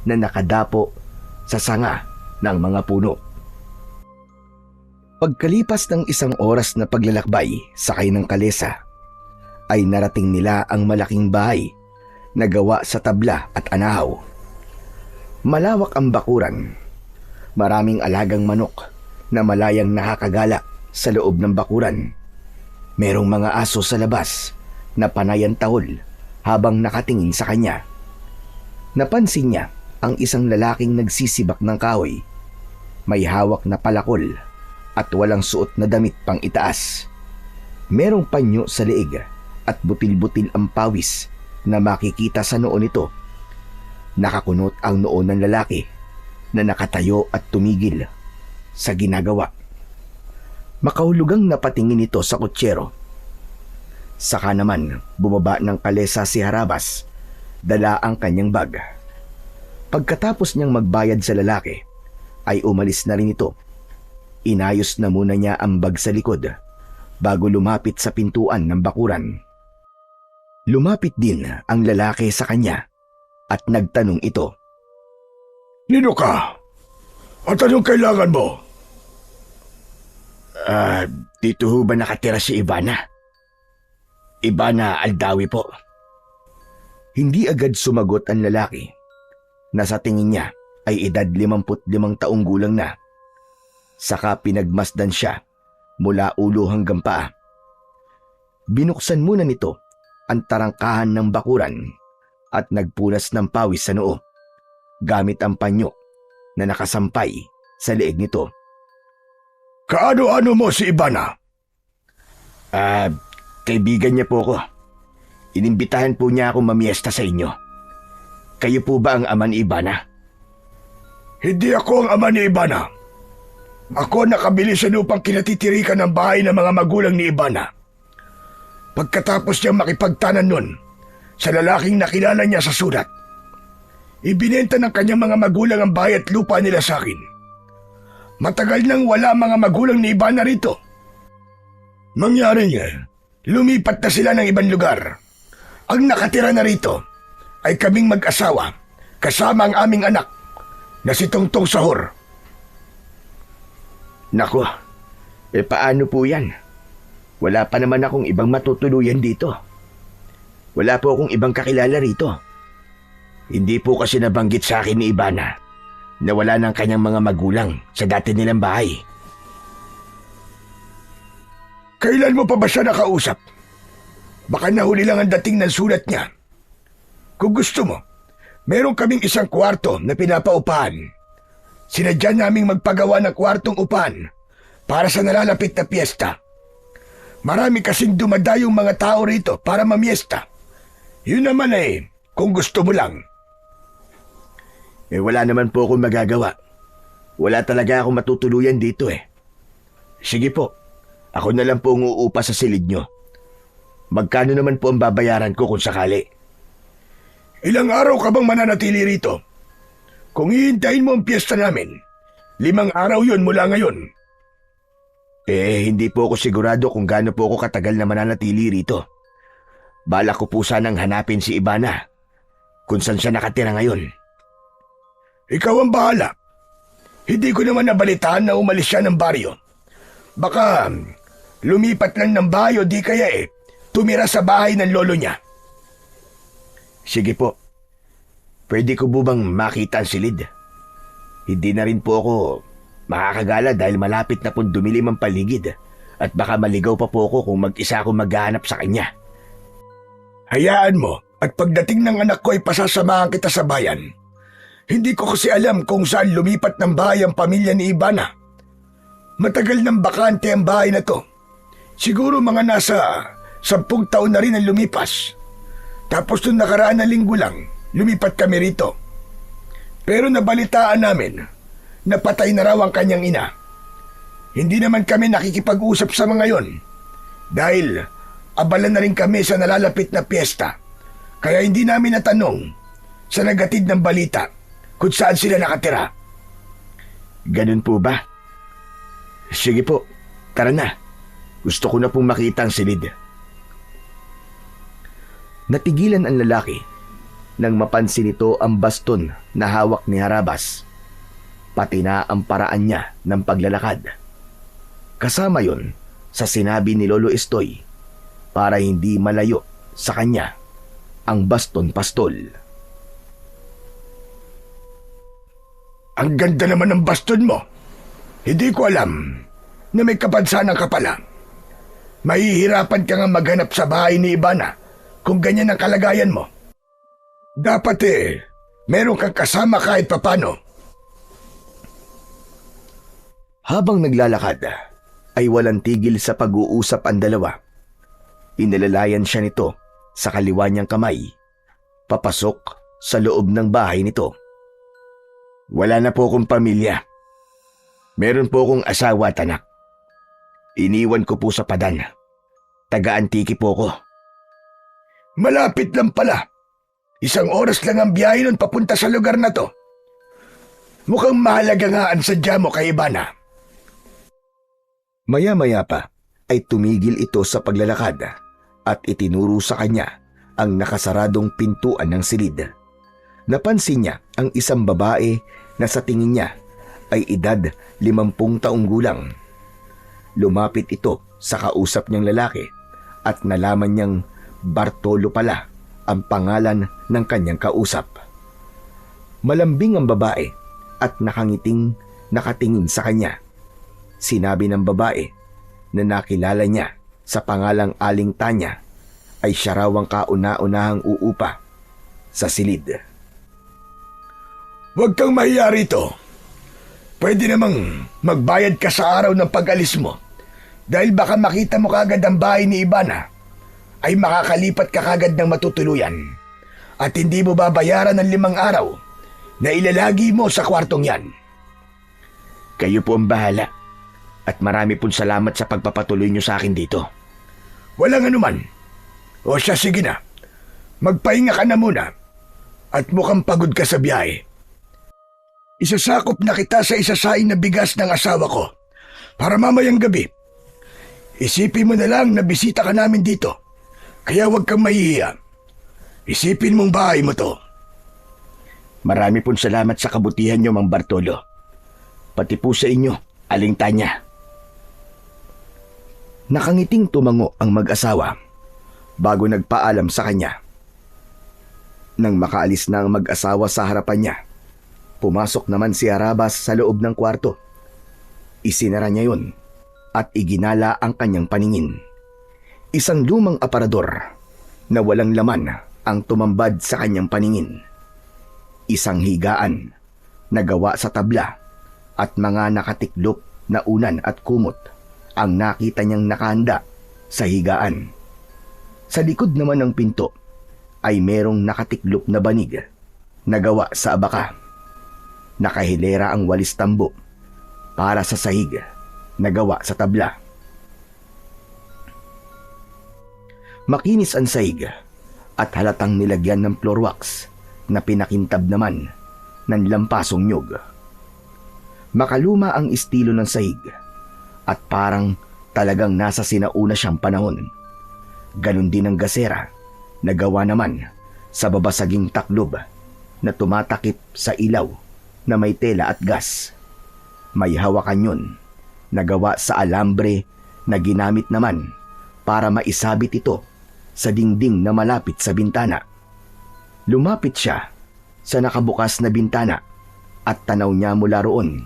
na nakadapo sa sanga ng mga puno. Pagkalipas ng isang oras na paglalakbay sakay ng kalesa, ay narating nila ang malaking bahay na gawa sa tabla at anahaw. Malawak ang bakuran. Maraming alagang manok na malayang nakakagala sa loob ng bakuran. Merong mga aso sa labas na panayan tahol habang nakatingin sa kanya. Napansin niya ang isang lalaking nagsisibak ng kahoy. May hawak na palakol at walang suot na damit pang itaas. Merong panyo sa leeg at butil-butil ang pawis na makikita sa noo nito. Nakakunot ang noo ng lalaki na nakatayo at tumigil sa ginagawa. Makahulugang napatingin ito sa kutsero. Saka naman bumaba ng kalesa si Harabas, dala ang kanyang bag. Pagkatapos niyang magbayad sa lalaki, ay umalis na rin ito. Inayos na muna niya ang bag sa likod bago lumapit sa pintuan ng bakuran. Lumapit din ang lalaki sa kanya at nagtanong ito. Nino ka? At anong kailangan mo? Dito ho ba nakatira si Ivana? Ivana Aldawi po. Hindi agad sumagot ang lalaki na sa tingin niya ay edad 55 taong gulang na. Saka pinagmasdan siya mula ulo hanggang paa. Binuksan muna nito ang tarangkahan ng bakuran at nagpunas ng pawis sa noo gamit ang panyo na nakasampay sa leeg nito. Kaano-ano mo si Ivana? Kaibigan niya po ko. Inimbitahan po niya akong mamiesta sa inyo. Kayo po ba ang ama ni Ivana? Hindi ako ang ama ni Ivana. Ako nakabili sa lupang kinatitirikan ng bahay ng mga magulang ni Ivana. Pagkatapos niyang makipagtanan nun sa lalaking nakilala niya sa sulat, ibinenta ng kanyang mga magulang ang bahay at lupa nila sa akin. Matagal nang wala mga magulang ni Ivana rito. Mangyari niya, lumipat na sila ng ibang lugar. Ang nakatira na rito ay kaming mag-asawa kasama ang aming anak na si Tongtong Sahor. Nako, paano po yan? Wala pa naman akong ibang matutuluyan dito. Wala po akong ibang kakilala rito. Hindi po kasi nabanggit sa akin ni Ivana na wala ng kanyang mga magulang sa dati nilang bahay. Kailan mo pa ba siya nakausap? Baka nahuli lang ang dating ng sulat niya. Kung gusto mo, meron kaming isang kwarto na pinapaupahan. Sinadya naming magpagawa ng kwartong upahan para sa nalalapit na piyesta. Marami kasing dumadayong mga tao rito para mamiesta. Yun naman kung gusto mo lang. Wala naman po akong magagawa. Wala talaga akong matutuluyan dito Sige po, ako na lang po ang uupa sa silid nyo. Magkano naman po ang babayaran ko kung sakali? Ilang araw ka bang mananatili rito? Kung hihintayin mo ang piyesta namin, 5 araw yun mula ngayon. Hindi po ako sigurado kung gaano po ako katagal na mananatili rito. Balak ko po sanang hanapin si Ivana kung saan siya nakatira ngayon. Ikaw ang bahala. Hindi ko naman nabalitaan na umalis siya ng baryo. Baka lumipat lang ng bayo di kaya tumira sa bahay ng lolo niya. Sige po. Pwede ko po bang makita ang silid? Hindi na rin po ako makakagala dahil malapit na pong dumilim ang paligid at baka maligaw pa po ako kung mag-isa ako maghahanap sa kanya. Hayaan mo at pagdating ng anak ko ay pasasamahan kita sa bayan. Hindi ko kasi alam kung saan lumipat ng bahay ang pamilya ni Ivana. Matagal nang bakante ang bahay na to. Siguro mga nasa 10 taon na rin ang lumipas. Tapos nung nakaraan na linggo lang, lumipat kami rito. Pero nabalitaan namin na patay na raw ang kanyang ina. Hindi naman kami nakikipag-usap sa mga yon dahil abala na rin kami sa nalalapit na piyesta. Kaya hindi namin natanong sa nagatid ng balita kung saan sila nakatira. Ganun po ba? Sige po, tara na. Gusto ko na pong makita ang silid. Natigilan ang lalaki nang mapansin nito ang baston na hawak ni Harabas, pati na ang paraan niya ng paglalakad. Kasama yon sa sinabi ni Lolo Estoy para hindi malayo sa kanya ang baston pastol. Ang ganda naman ng baston mo. Hindi ko alam na may kapansanan ka pala. Mahihirapan ka nga maghanap sa bahay ni Ivana kung ganyan ang kalagayan mo. Dapat meron kang kasama kahit papano. Habang naglalakad, ay walang tigil sa pag-uusap ang dalawa. Inalalayan siya nito sa kaliwa niyang kamay, papasok sa loob ng bahay nito. Wala na po akong pamilya. Meron po akong asawa at anak. Iniwan ko po sa Padan. Taga-Antiki po ko. Malapit lang pala. 1 oras lang ang biyahe nun papunta sa lugar na to. Mukhang mahalaga nga ang sadya mo kay Ivana. Maya-maya pa ay tumigil ito sa paglalakad at itinuro sa kanya ang nakasaradong pintuan ng silid. Napansin niya ang isang babae na sa tingin niya ay edad 50 taong gulang. Lumapit ito sa kausap niyang lalaki at nalaman niyang Bartolo pala ang pangalan ng kanyang kausap. Malambing ang babae at nakangiting nakatingin sa kanya. Sinabi ng babae na nakilala niya sa pangalang Aling Tanya ay siya raw ang kauna-unahang uupa sa silid. Huwag kang mahiya rito. Pwede namang magbayad ka sa araw ng pag-alis mo dahil baka makita mo kagad ang bahay ni Ivana ay makakalipat ka kagad ng matutuluyan at hindi mo babayaran ng 5 araw na ilalagi mo sa kwartong yan. Kayo po ang bahala at marami pong salamat sa pagpapatuloy niyo sa akin dito. Walang anuman. O siya, sige na. Magpahinga ka na muna at mukhang pagod ka sa biyahe. Isasakop na kita sa isasaing na bigas ng asawa ko para mamayang gabi. Isipin mo na lang na bisita ka namin dito. Kaya huwag kang mahihiya. Isipin mong bahay mo to. Marami pong salamat sa kabutihan niyo, Mang Bartolo. Pati po sa inyo, Aling Tanya. Nakangiting tumango ang mag-asawa bago nagpaalam sa kanya. Nang makaalis na ang mag-asawa sa harapan niya, pumasok naman si Harabas sa loob ng kwarto. Isinara niya yun at iginala ang kanyang paningin. Isang lumang aparador na walang laman ang tumambad sa kanyang paningin. Isang higaan na gawa sa tabla at mga nakatiklop na unan at kumot ang nakita niyang nakahanda sa higaan. Sa likod naman ng pinto ay merong nakatiklop na banig na gawa sa abaka. Nakahilera ang walis tambo para sa sahig na gawa sa tabla. Makinis ang sahig at halatang nilagyan ng floor wax na pinakintab naman ng lampasong nyog. Makaluma ang estilo ng sahig at parang talagang nasa sinauna siyang panahon. Ganon din ang gasera na gawa naman sa babasaging taklob na tumatakip sa ilaw na may tela at gas. May hawakan yun na gawa sa alambre na ginamit naman para maisabit ito sa dingding na malapit sa bintana. Lumapit siya sa nakabukas na bintana at tanaw niya mula roon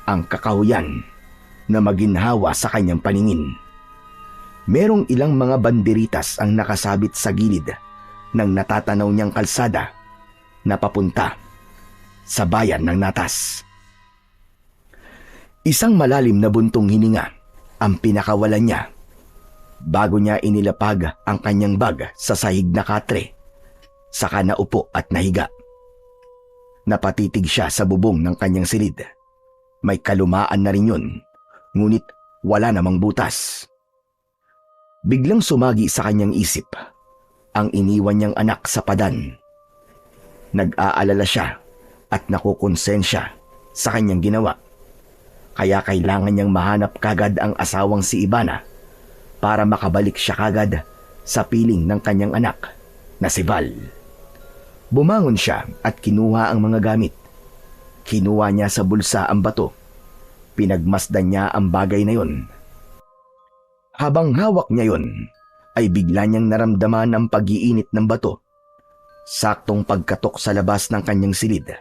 ang kakahuyan na maginhawa sa kanyang paningin. Merong ilang mga banderitas ang nakasabit sa gilid ng natatanaw niyang kalsada na papunta sa bayan ng Natas. Isang malalim na buntong hininga ang pinakawalan niya bago niya inilapag ang kanyang bag sa sahig na katre, saka naupo at nahiga. Napatitig siya sa bubong ng kanyang silid. May kalumaan na rin yun ngunit wala namang butas. Biglang sumagi sa kanyang isip ang iniwan niyang anak sa padan. Nag-aalala siya at nakukonsensya sa kanyang ginawa. Kaya kailangan niyang mahanap kagad ang asawang si Ivana para makabalik siya kagad sa piling ng kanyang anak na si Val. Bumangon siya at kinuha ang mga gamit. Kinuha niya sa bulsa ang bato. Pinagmasdan niya ang bagay na yon. Habang hawak niya yon, ay bigla niyang naramdaman ang pag-iinit ng bato. Saktong pagkatok sa labas ng kanyang silid,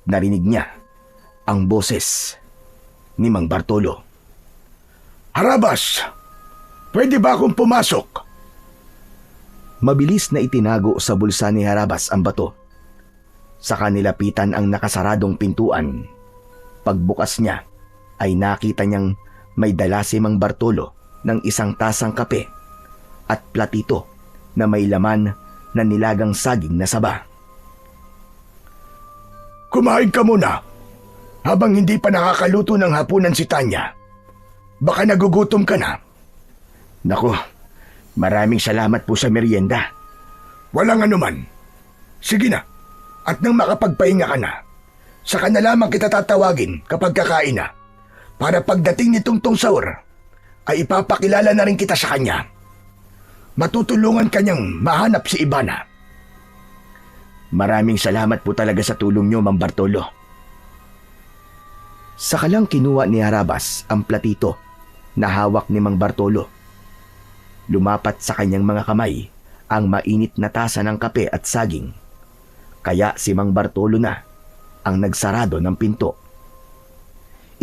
narinig niya ang boses ni Mang Bartolo. Harabas! Pwede ba akong pumasok? Mabilis na itinago sa bulsa ni Harabas ang bato. Saka nilapitan ang nakasaradong pintuan. Pagbukas niya, ay nakita niyang may dala si Mang Bartolo ng isang tasang kape at platito na may laman na nilagang saging na saba. Kumain ka muna habang hindi pa nakakaluto ng hapunan si Tanya. Baka nagugutom ka na. Naku, maraming salamat po sa merienda. Walang anuman. Sige na, at nang makapagpahinga ka na, saka na lamang kita tatawagin kapag kakain na, para pagdating nitong Tungsaur, ay ipapakilala na rin kita sa kanya. Matutulungan kanyang mahanap si Ivana. Maraming salamat po talaga sa tulong niyo, Mang Bartolo. Saka lang kinuha ni Harabas ang platito na hawak ni Mang Bartolo. Lumapat sa kanyang mga kamay ang mainit na tasa ng kape at saging. Kaya si Mang Bartolo na ang nagsarado ng pinto.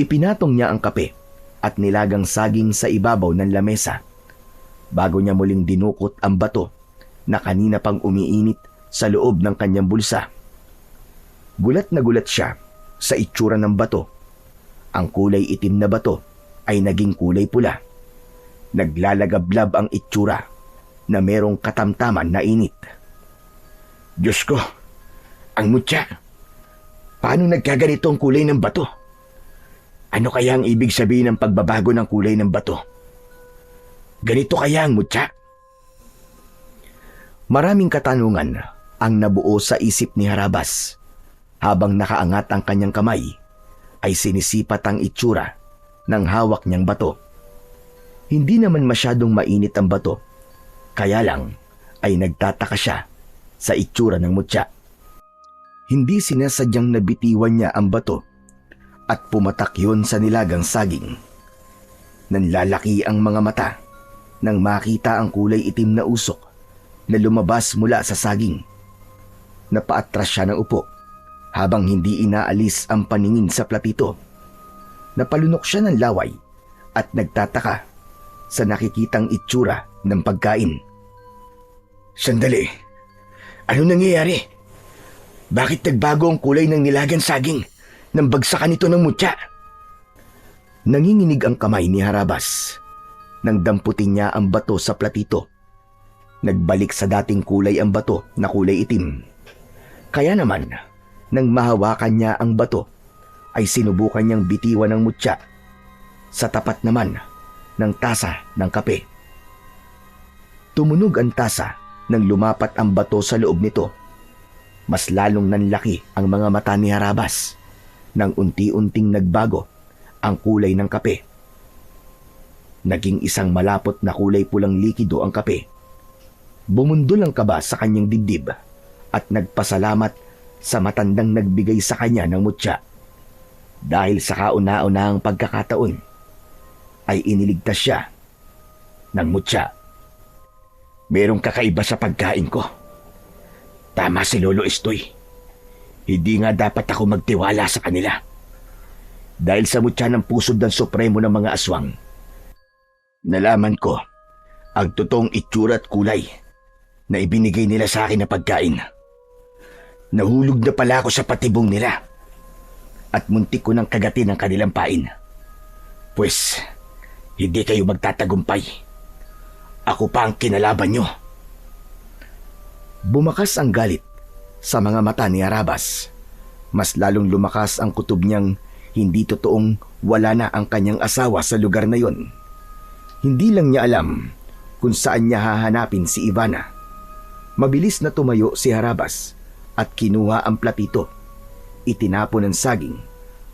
Ipinatong niya ang kape at nilagang saging sa ibabaw ng lamesa bago niya muling dinukot ang bato na kanina pang umiinit sa loob ng kanyang bulsa. Gulat na gulat siya sa itsura ng bato. Ang kulay itim na bato ay naging kulay pula. Naglalagablab ang itsura na merong katamtaman na init. Diyos ko, ang mutya. Paano nagkaganito ang kulay ng bato? Ano kaya ang ibig sabihin ng pagbabago ng kulay ng bato? Ganito kaya ang mutya? Maraming katanungan ang nabuo sa isip ni Harabas. Habang nakaangat ang kanyang kamay, ay sinisipat ang itsura ng hawak niyang bato. Hindi naman masyadong mainit ang bato, kaya lang ay nagtataka siya sa itsura ng mutya. Hindi sinasadyang nabitiwan niya ang bato at pumatak yun sa nilagang saging. Nanlalaki ang mga mata nang makita ang kulay itim na usok na lumabas mula sa saging. Napaatras siya ng upo habang hindi inaalis ang paningin sa platito. Napalunok siya ng laway at nagtataka sa nakikitang itsura ng pagkain. Sandali, ano nangyayari? Bakit nagbago ang kulay ng nilagang saging nang bagsakan ito ng mutya? Nanginginig ang kamay ni Harabas nang damputin niya ang bato sa platito. Nagbalik sa dating kulay ang bato na kulay itim. Kaya naman, nang mahawakan niya ang bato, ay sinubukan niyang bitiwan ng mutya sa tapat naman ng tasa ng kape. Tumunog ang tasa nang lumapat ang bato sa loob nito. Mas lalong nanlaki ang mga mata ni Harabas nang unti-unting nagbago ang kulay ng kape. Naging isang malapot na kulay pulang likido ang kape. Bumundol ang kaba sa kanyang dibdib at nagpasalamat sa matandang nagbigay sa kanya ng mutya. Dahil sa kauna-unahang pagkakataon, ay iniligtas siya ng mutya. Merong kakaiba sa pagkain ko. Tama si Lolo Estoy. Hindi nga dapat ako magtiwala sa kanila. Dahil sa mutya ng pusod ng Supremo ng mga aswang, nalaman ko ang totoong itsura at kulay na ibinigay nila sa akin na pagkain. Nahulog na pala ako sa patibong nila at muntik ko nang kagatin ang kanilang pain. Pues, hindi kayo magtatagumpay. Ako pa ang kinalaban nyo. Bumakas ang galit sa mga mata ni Harabas. Mas lalong lumakas ang kutob niyang Hindi totoong wala na ang kanyang asawa sa lugar na yon. Hindi lang niya alam kung saan niya hahanapin si Ivana. Mabilis na tumayo si Harabas at kinuha ang platito. Itinapon ang saging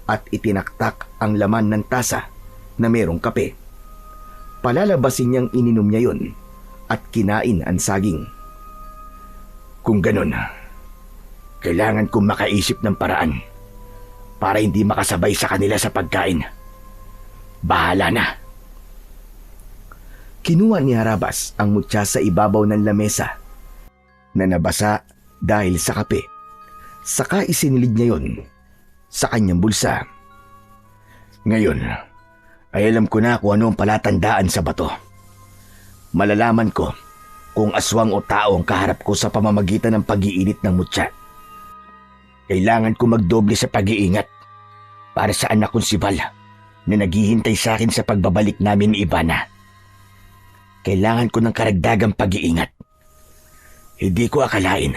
at itinaktak ang laman ng tasa na merong kape. Palalabasin niyang ininom niya yon at kinain ang saging. Kung ganun, kailangan kong makaisip ng paraan para hindi makasabay sa kanila sa pagkain. Bahala na. Kinuha ni Harabas ang mutya sa ibabaw ng lamesa na nabasa dahil sa kape. Saka isinilid niya yon sa kanyang bulsa. Ngayon, ay alam ko na kung ano ang palatandaan sa bato. Malalaman ko kung aswang o tao ang kaharap ko sa pamamagitan ng pag-iinit ng mutya. Kailangan ko magdoble sa pag-iingat para sa anak kong si Val na naghihintay sa akin sa pagbabalik namin ni Ivana. Kailangan ko ng karagdagang pag-iingat. Hindi ko akalain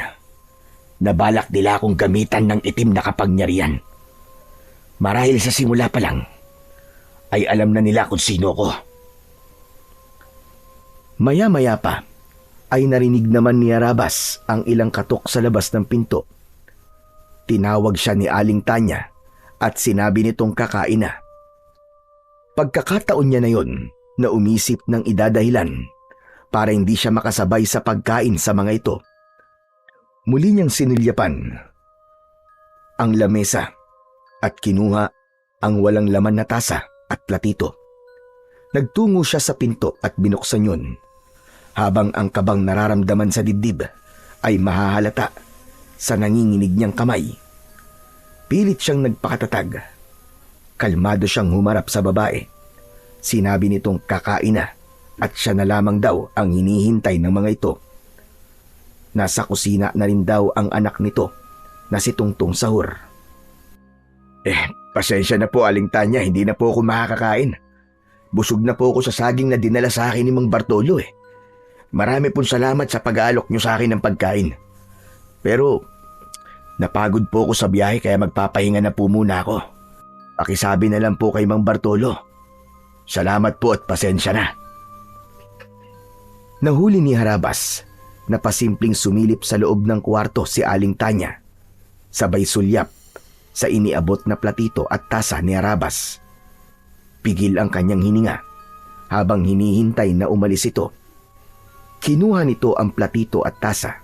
na balak nila akong gamitan ng itim na kapangyarihan. Marahil sa simula pa lang ay alam na nila kung sino ko. Maya-maya pa ay narinig naman ni Harabas ang ilang katok sa labas ng pinto. Tinawag siya ni Aling Tanya at sinabi nitong kakain na. Pagkakataon niya na yon na umisip ng idadahilan para hindi siya makasabay sa pagkain sa mga ito. Muli niyang sinilyapan ang lamesa at kinuha ang walang laman na tasa at platito. Nagtungo siya sa pinto at binuksan yun, habang ang kabang nararamdaman sa dibdib ay mahahalata sa nanginginig niyang kamay. Pilit siyang nagpakatatag. Kalmado siyang humarap sa babae. Sinabi nitong kakain na at siya na lamang daw ang hinihintay ng mga ito. Nasa kusina na rin daw ang anak nito na si Tungtong Sahur. Pasensya na po, Aling Tanya, hindi na po ako makakakain. Busog na po ako sa saging na dinala sa akin ni Mang Bartolo Marami pong salamat sa pag-aalok niyo sa akin ng pagkain. Pero napagod po ako sa biyahe kaya magpapahinga na po muna ako. Pakisabi na lang po kay Mang Bartolo. Salamat po at pasensya na. Nahuli ni Harabas na pasimpleng sumilip sa loob ng kwarto si Aling Tanya. Sabay sulyap sa iniabot na platito at tasa ni Harabas. Pigil ang kanyang hininga habang hinihintay na umalis ito. Kinuha nito ang platito at tasa.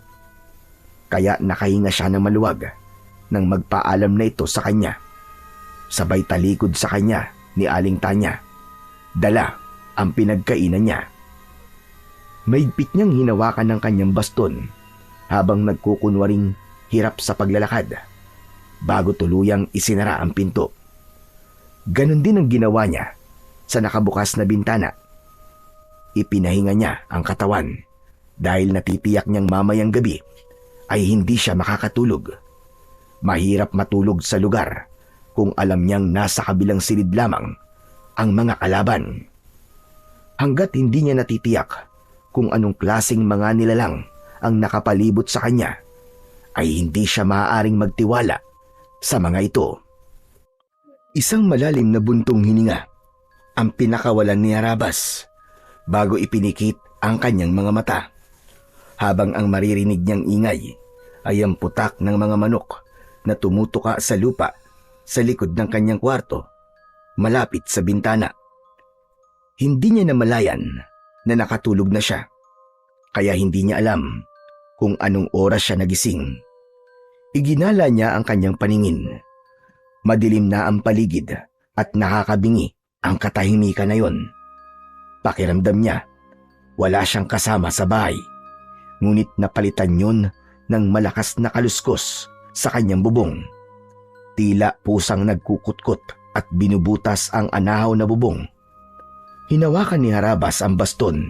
Kaya nakahinga siya ng maluwag nang magpaalam na ito sa kanya. Sabay talikod sa kanya ni Aling Tanya. Dala ang pinagkainan niya. Mahigpit niyang hinawakan ng kanyang baston habang nagkukunwaring hirap sa paglalakad bago tuluyang isinara ang pinto. Ganon din ang ginawa niya sa nakabukas na bintana. Ipinahinga niya ang katawan dahil natitiyak niyang mamayang gabi ay hindi siya makakatulog. Mahirap matulog sa lugar kung alam niyang nasa kabilang silid lamang ang mga kalaban. Hanggat hindi niya natitiyak kung anong klaseng mga nilalang ang nakapalibot sa kanya, ay hindi siya maaaring magtiwala sa mga ito. Isang malalim na buntong hininga ang pinakawalan ni Harabas bago ipinikit ang kanyang mga mata. Habang ang maririnig niyang ingay ay ang putak ng mga manok na tumutuka sa lupa sa likod ng kanyang kwarto, malapit sa bintana. Hindi niya namalayan na nakatulog na siya, kaya hindi niya alam kung anong oras siya nagising. Iginala niya ang kanyang paningin. Madilim na ang paligid at nakakabingi ang katahimikan na yon. Pakiramdam niya, wala siyang kasama sa bahay. Ngunit napalitan yun ng malakas na kaluskos sa kanyang bubong. Tila pusang nagkukutkot at binubutas ang anahaw na bubong. Hinawakan ni Harabas ang baston.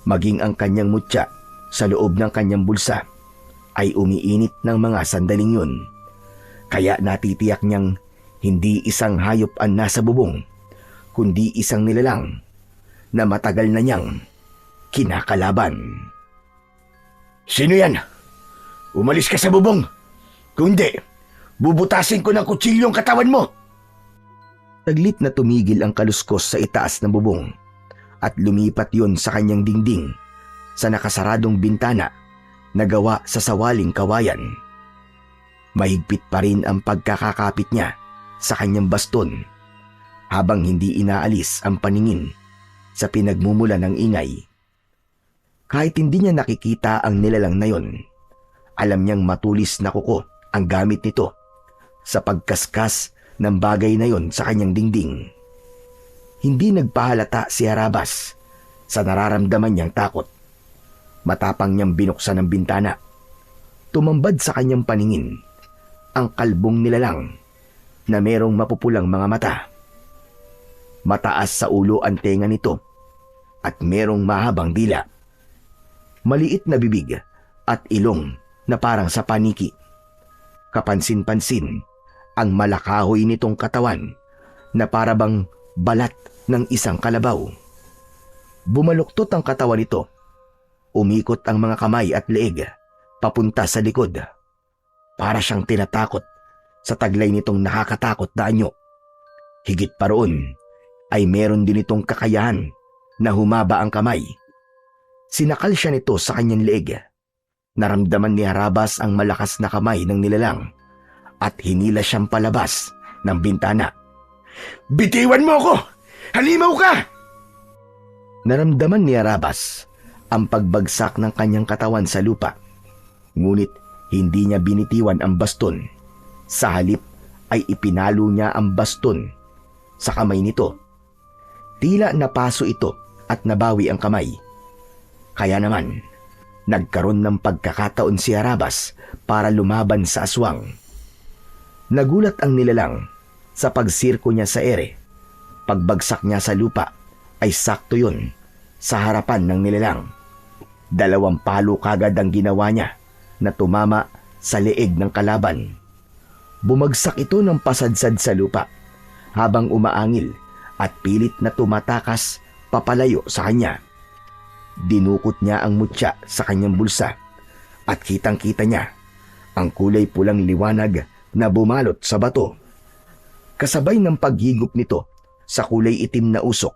Maging ang kanyang mutya sa loob ng kanyang bulsa ay umiinit ng mga sandaling yun. Kaya natitiyak niyang hindi isang hayop ang nasa bubong, kundi isang nilalang na matagal na niyang kinakalaban. Sino yan? Umalis ka sa bubong. Kung hindi, bubutasin ko ng kutsilyo ang katawan mo. Taglit na tumigil ang kaluskos sa itaas ng bubong at lumipat yon sa kanyang dingding sa nakasaradong bintana na gawa sa sawaling kawayan. Mahigpit pa rin ang pagkakakapit niya sa kanyang baston habang hindi inaalis ang paningin sa pinagmumula ng ingay. Kahit hindi niya nakikita ang nilalang na yon, alam niyang matulis na kuko ang gamit nito sa pagkaskas ng bagay na yon sa kanyang dingding. Hindi nagpahalata si Harabas sa nararamdaman niyang takot. Matapang niyang binuksan ang bintana. Tumambad sa kanyang paningin ang kalbong nilalang na merong mapupulang mga mata. Mataas sa ulo ang tenga nito at merong mahabang dila. Maliit na bibig at ilong na parang sa paniki. Kapansin-pansin ang malakahoy nitong katawan na parabang balat ng isang kalabaw. Bumaluktot ang katawan nito. Umikot ang mga kamay at leeg papunta sa likod. Para siyang tinatakot sa taglay nitong nakakatakot na anyo. Higit pa roon ay meron din itong kakayahan na humaba ang kamay. Sinakal siya nito sa kanyang leeg. Naramdaman ni Harabas ang malakas na kamay ng nilalang at hinila siyang palabas ng bintana. Bitiwan mo ako! Halimaw ka! Naramdaman ni Harabas ang pagbagsak ng kanyang katawan sa lupa. Ngunit hindi niya binitiwan ang baston. Sa halip ay ipinalo niya ang baston sa kamay nito. Tila napaso ito at nabawi ang kamay. Kaya naman, nagkaroon ng pagkakataon si Harabas para lumaban sa aswang. Nagulat ang nilalang sa pagsirko niya sa ere. Pagbagsak niya sa lupa ay sakto yun sa harapan ng nilalang. 2 palo kagad ang ginawa niya na tumama sa leeg ng kalaban. Bumagsak ito ng pasadsad sa lupa habang umaangil at pilit na tumatakas papalayo sa kanya. Dinukot niya ang mutya sa kanyang bulsa at kitang-kita niya ang kulay pulang liwanag na bumalot sa bato. Kasabay ng paghigop nito sa kulay itim na usok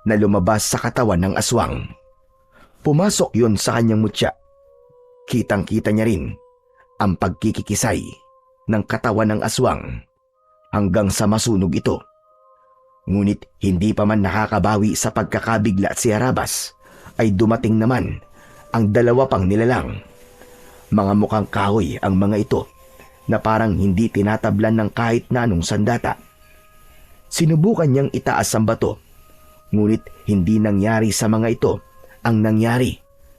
na lumabas sa katawan ng aswang. Pumasok yon sa kanyang mutya. Kitang-kita niya rin ang pagkikikisay ng katawan ng aswang hanggang sa masunog ito. Ngunit hindi pa man nakakabawi sa pagkakabigla si Harabas ay dumating naman ang 2 pang nilalang. Mga mukhang kahoy ang mga ito na parang hindi tinatablan ng kahit na anong sandata. Sinubukan niyang itaas ang bato, ngunit hindi nangyari sa mga ito ang nangyari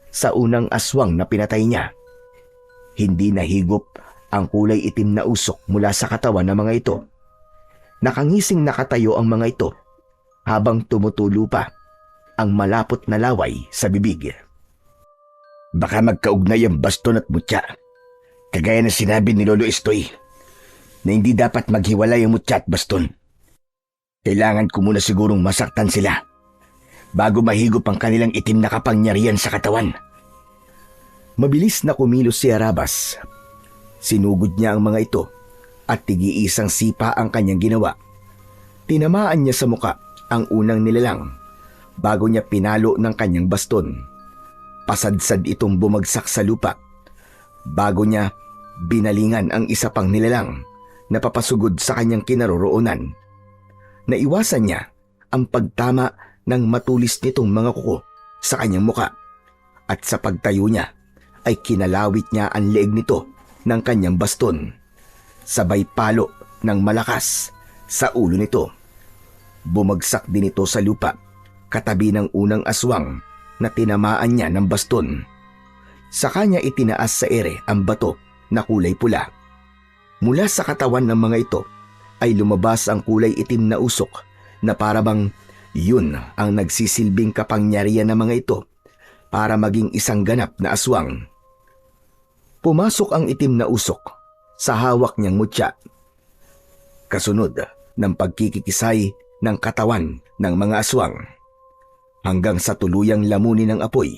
sa unang aswang na pinatay niya. Hindi nahigop ang kulay itim na usok mula sa katawan ng mga ito. Nakangising nakatayo ang mga ito habang tumutulo pa ang malapot na laway sa bibig. Baka magkaugnay ang baston at mutya. Kagaya na sinabi ni Lolo Estoy na hindi dapat maghiwalay ang mutya at baston. Kailangan ko muna sigurong masaktan sila bago mahigop ang kanilang itim na kapangyarihan sa katawan. Mabilis na kumilos si Harabas. Sinugod niya ang mga ito at tigi-isang sipa ang kanyang ginawa. Tinamaan niya sa muka ang unang nilalang bago niya pinalo ng kanyang baston. Pasadsad itong bumagsak sa lupa bago niya binalingan ang isa pang nilalang na papasugod sa kanyang kinaroroonan. Naiwasan niya ang pagtama ng matulis nitong mga kuko sa kanyang muka at sa pagtayo niya ay kinalawit niya ang leeg nito ng kanyang baston. Sabay palo ng malakas sa ulo nito. Bumagsak din ito sa lupa katabi ng unang aswang na tinamaan niya ng baston. Sa kanya itinaas sa ere ang bato na kulay pula. Mula sa katawan ng mga ito ay lumabas ang kulay itim na usok na parabang yun ang nagsisilbing kapangyarihan ng mga ito para maging isang ganap na aswang. Pumasok ang itim na usok sa hawak niyang mutya. Kasunod ng pagkikikisay ng katawan ng mga aswang hanggang sa tuluyang lamunin ng apoy.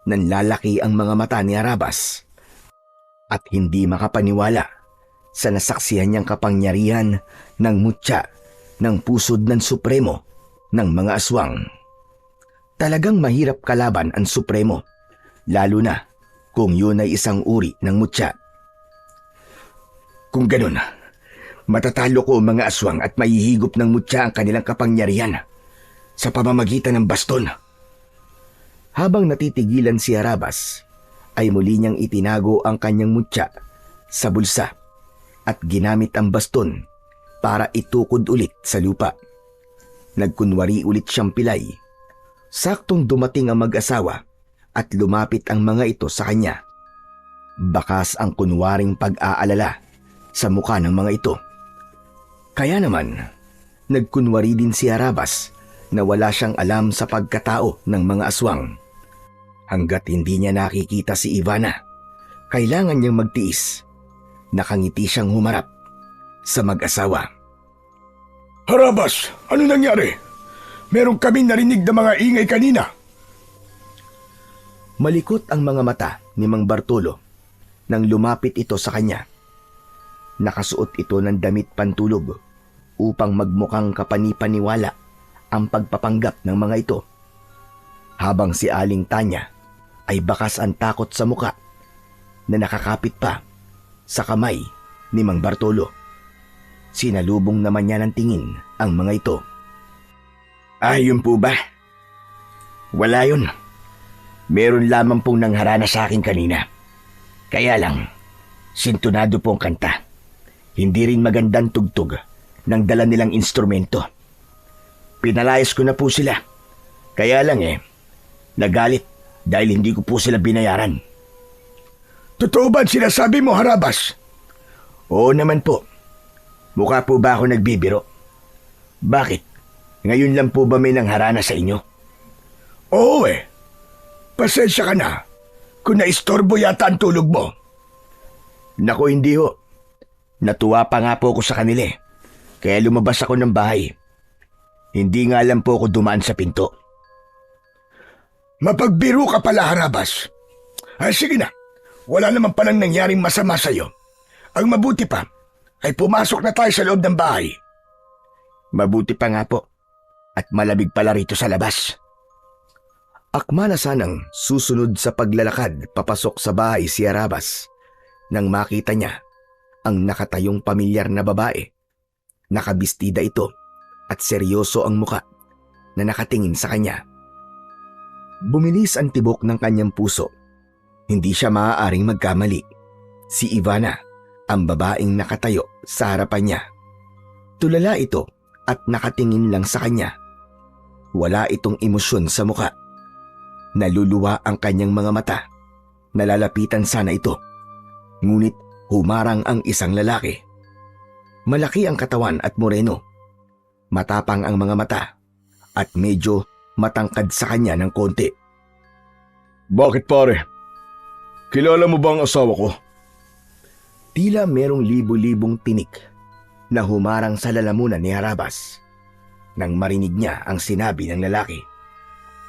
Nanlalaki ang mga mata ni Harabas at hindi makapaniwala sa nasaksihan niyang kapangyarihan ng mutya ng pusod ng Supremo ng mga aswang. Talagang mahirap kalaban ang Supremo, lalo na kung yun ay isang uri ng mutya. Kung ganun, matatalo ko ang mga aswang at mahihigop ng mutya ang kanilang kapangyarihan sa pamamagitan ng baston. Habang natitigilan si Harabas, ay muli niyang itinago ang kanyang mutya sa bulsa at ginamit ang baston para itukod ulit sa lupa. Nagkunwari ulit siyang pilay. Saktong dumating ang mag-asawa at lumapit ang mga ito sa kanya. Bakas ang kunwaring pag-aalala sa mukha ng mga ito. Kaya naman, nagkunwari din si Harabas na wala siyang alam sa pagkatao ng mga aswang. Hanggat hindi niya nakikita si Ivana, kailangan niyang magtiis. Nakangiti siyang humarap sa mag-asawa. Harabas, ano nangyari? Meron kaming narinig na mga ingay kanina. Malikot ang mga mata ni Mang Bartolo nang lumapit ito sa kanya. Nakasuot ito ng damit pantulog upang magmukhang kapanipaniwala ang pagpapanggap ng mga ito. Habang si Aling Tanya ay bakas ang takot sa muka na nakakapit pa sa kamay ni Mang Bartolo. Sinalubong naman niya ng tingin ang mga ito. Yun po ba? Wala yun. Meron lamang pong nangharana sa akin kanina. Kaya lang, sintonado po ang kanta. Hindi rin magandang tugtog ng dala nilang instrumento. Pinalayas ko na po sila. Kaya lang nagalit dahil hindi ko po sila binayaran. Totoo ba ang sinasabi mo, Harabas? Oo naman po. Mukha po ba ako nagbibiro? Bakit? Ngayon lang po ba may nangharana sa inyo? Oo Pasensya ka na kung naistorbo yata ang tulog mo. Naku, hindi ho. Natuwa pa nga po ako sa kanila kaya lumabas ako ng bahay. Hindi nga lang po ako dumaan sa pinto. Mapagbiro ka pala, Harabas. Sige na, wala naman palang nangyaring masama sa'yo. Ang mabuti pa ay pumasok na tayo sa loob ng bahay. Mabuti pa nga po. At malamig pala rito sa labas. Akma na sanang susunod sa paglalakad papasok sa bahay si Harabas nang makita niya ang nakatayong pamilyar na babae. Nakabistida ito at seryoso ang muka na nakatingin sa kanya. Bumilis ang tibok ng kanyang puso. Hindi siya maaaring magkamali. Si Ivana, ang babaeng nakatayo sa harapan niya. Tulala ito at nakatingin lang sa kanya. Wala itong emosyon sa muka. Naluluwa ang kanyang mga mata. Nalalapitan sana ito. Ngunit humarang ang isang lalaki. Malaki ang katawan at moreno. Matapang ang mga mata at medyo matangkad sa kanya ng konti. Bakit pare? Kilala mo ba ang asawa ko? Tila merong libo-libong tinik na humarang sa lalamunan ni Harabas nang marinig niya ang sinabi ng lalaki.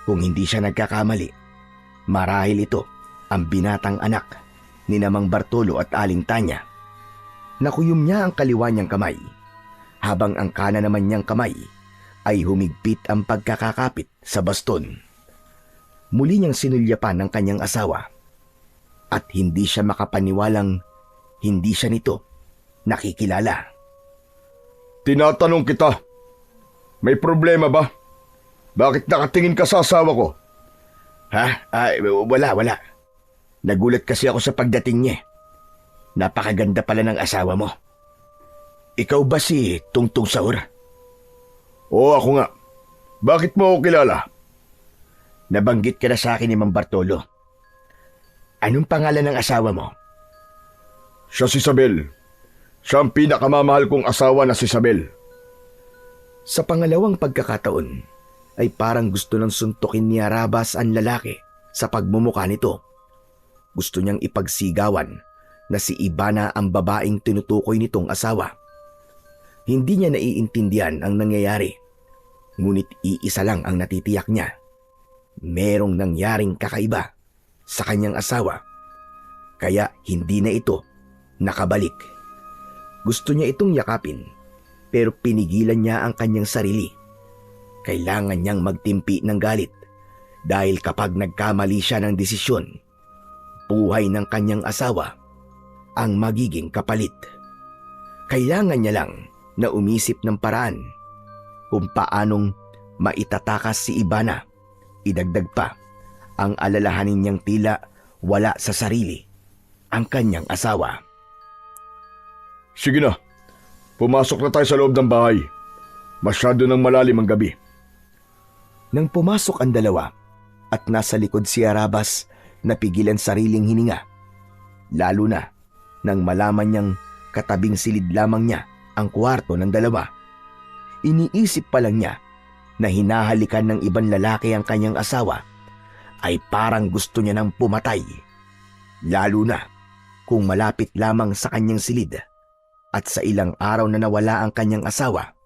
Kung hindi siya nagkakamali, marahil ito ang binatang anak ni Mang Bartolo at Aling Tanya. Nakuyom niya ang kaliwa niyang kamay, habang ang kanan naman niyang kamay ay humigpit ang pagkakakapit sa baston. Muli niyang sinulyapan ng kanyang asawa at hindi siya makapaniwalang hindi siya nito nakikilala. Tinatanong kita, may problema ba? Bakit nakatingin ka sa asawa ko? Wala. Nagulat kasi ako sa pagdating niya. Napakaganda pala ng asawa mo. Ikaw ba si Tungtung Sahur? Oo, ako nga. Bakit mo ako kilala? Nabanggit ka na sa akin ni Mang Bartolo. Anong pangalan ng asawa mo? Siya si Isabel. Siya ang pinakamamahal kong asawa na si Isabel. Sa pangalawang pagkakataon, ay parang gusto nang suntukin ni Harabas ang lalaki sa pagmumukha nito. Gusto niyang ipagsigawan na si Ivana ang babaeng tinutukoy nitong asawa. Hindi niya naiintindihan ang nangyayari, ngunit iisa lang ang natitiyak niya. Merong nangyaring kakaiba sa kanyang asawa, kaya hindi na ito nakabalik. Gusto niya itong yakapin, pero pinigilan niya ang kanyang sarili. Kailangan niyang magtimpi ng galit dahil kapag nagkamali siya ng desisyon, buhay ng kanyang asawa ang magiging kapalit. Kailangan niya lang na umisip ng paraan kung paanong maitatakas si Ivana. Idagdag pa ang alalahanin niyang tila wala sa sarili ang kanyang asawa. Sige na, pumasok na tayo sa loob ng bahay. Masyado nang malalim ang gabi. Nang pumasok ang dalawa at nasa likod si Arabas, napigilan sariling hininga. Lalo na nang malaman niyang katabing silid lamang niya ang kwarto ng dalawa. Iniisip pa lang niya na hinahalikan ng ibang lalaki ang kanyang asawa ay parang gusto niya nang pumatay. Lalo na kung malapit lamang sa kanyang silid at sa ilang araw na nawala ang kanyang asawa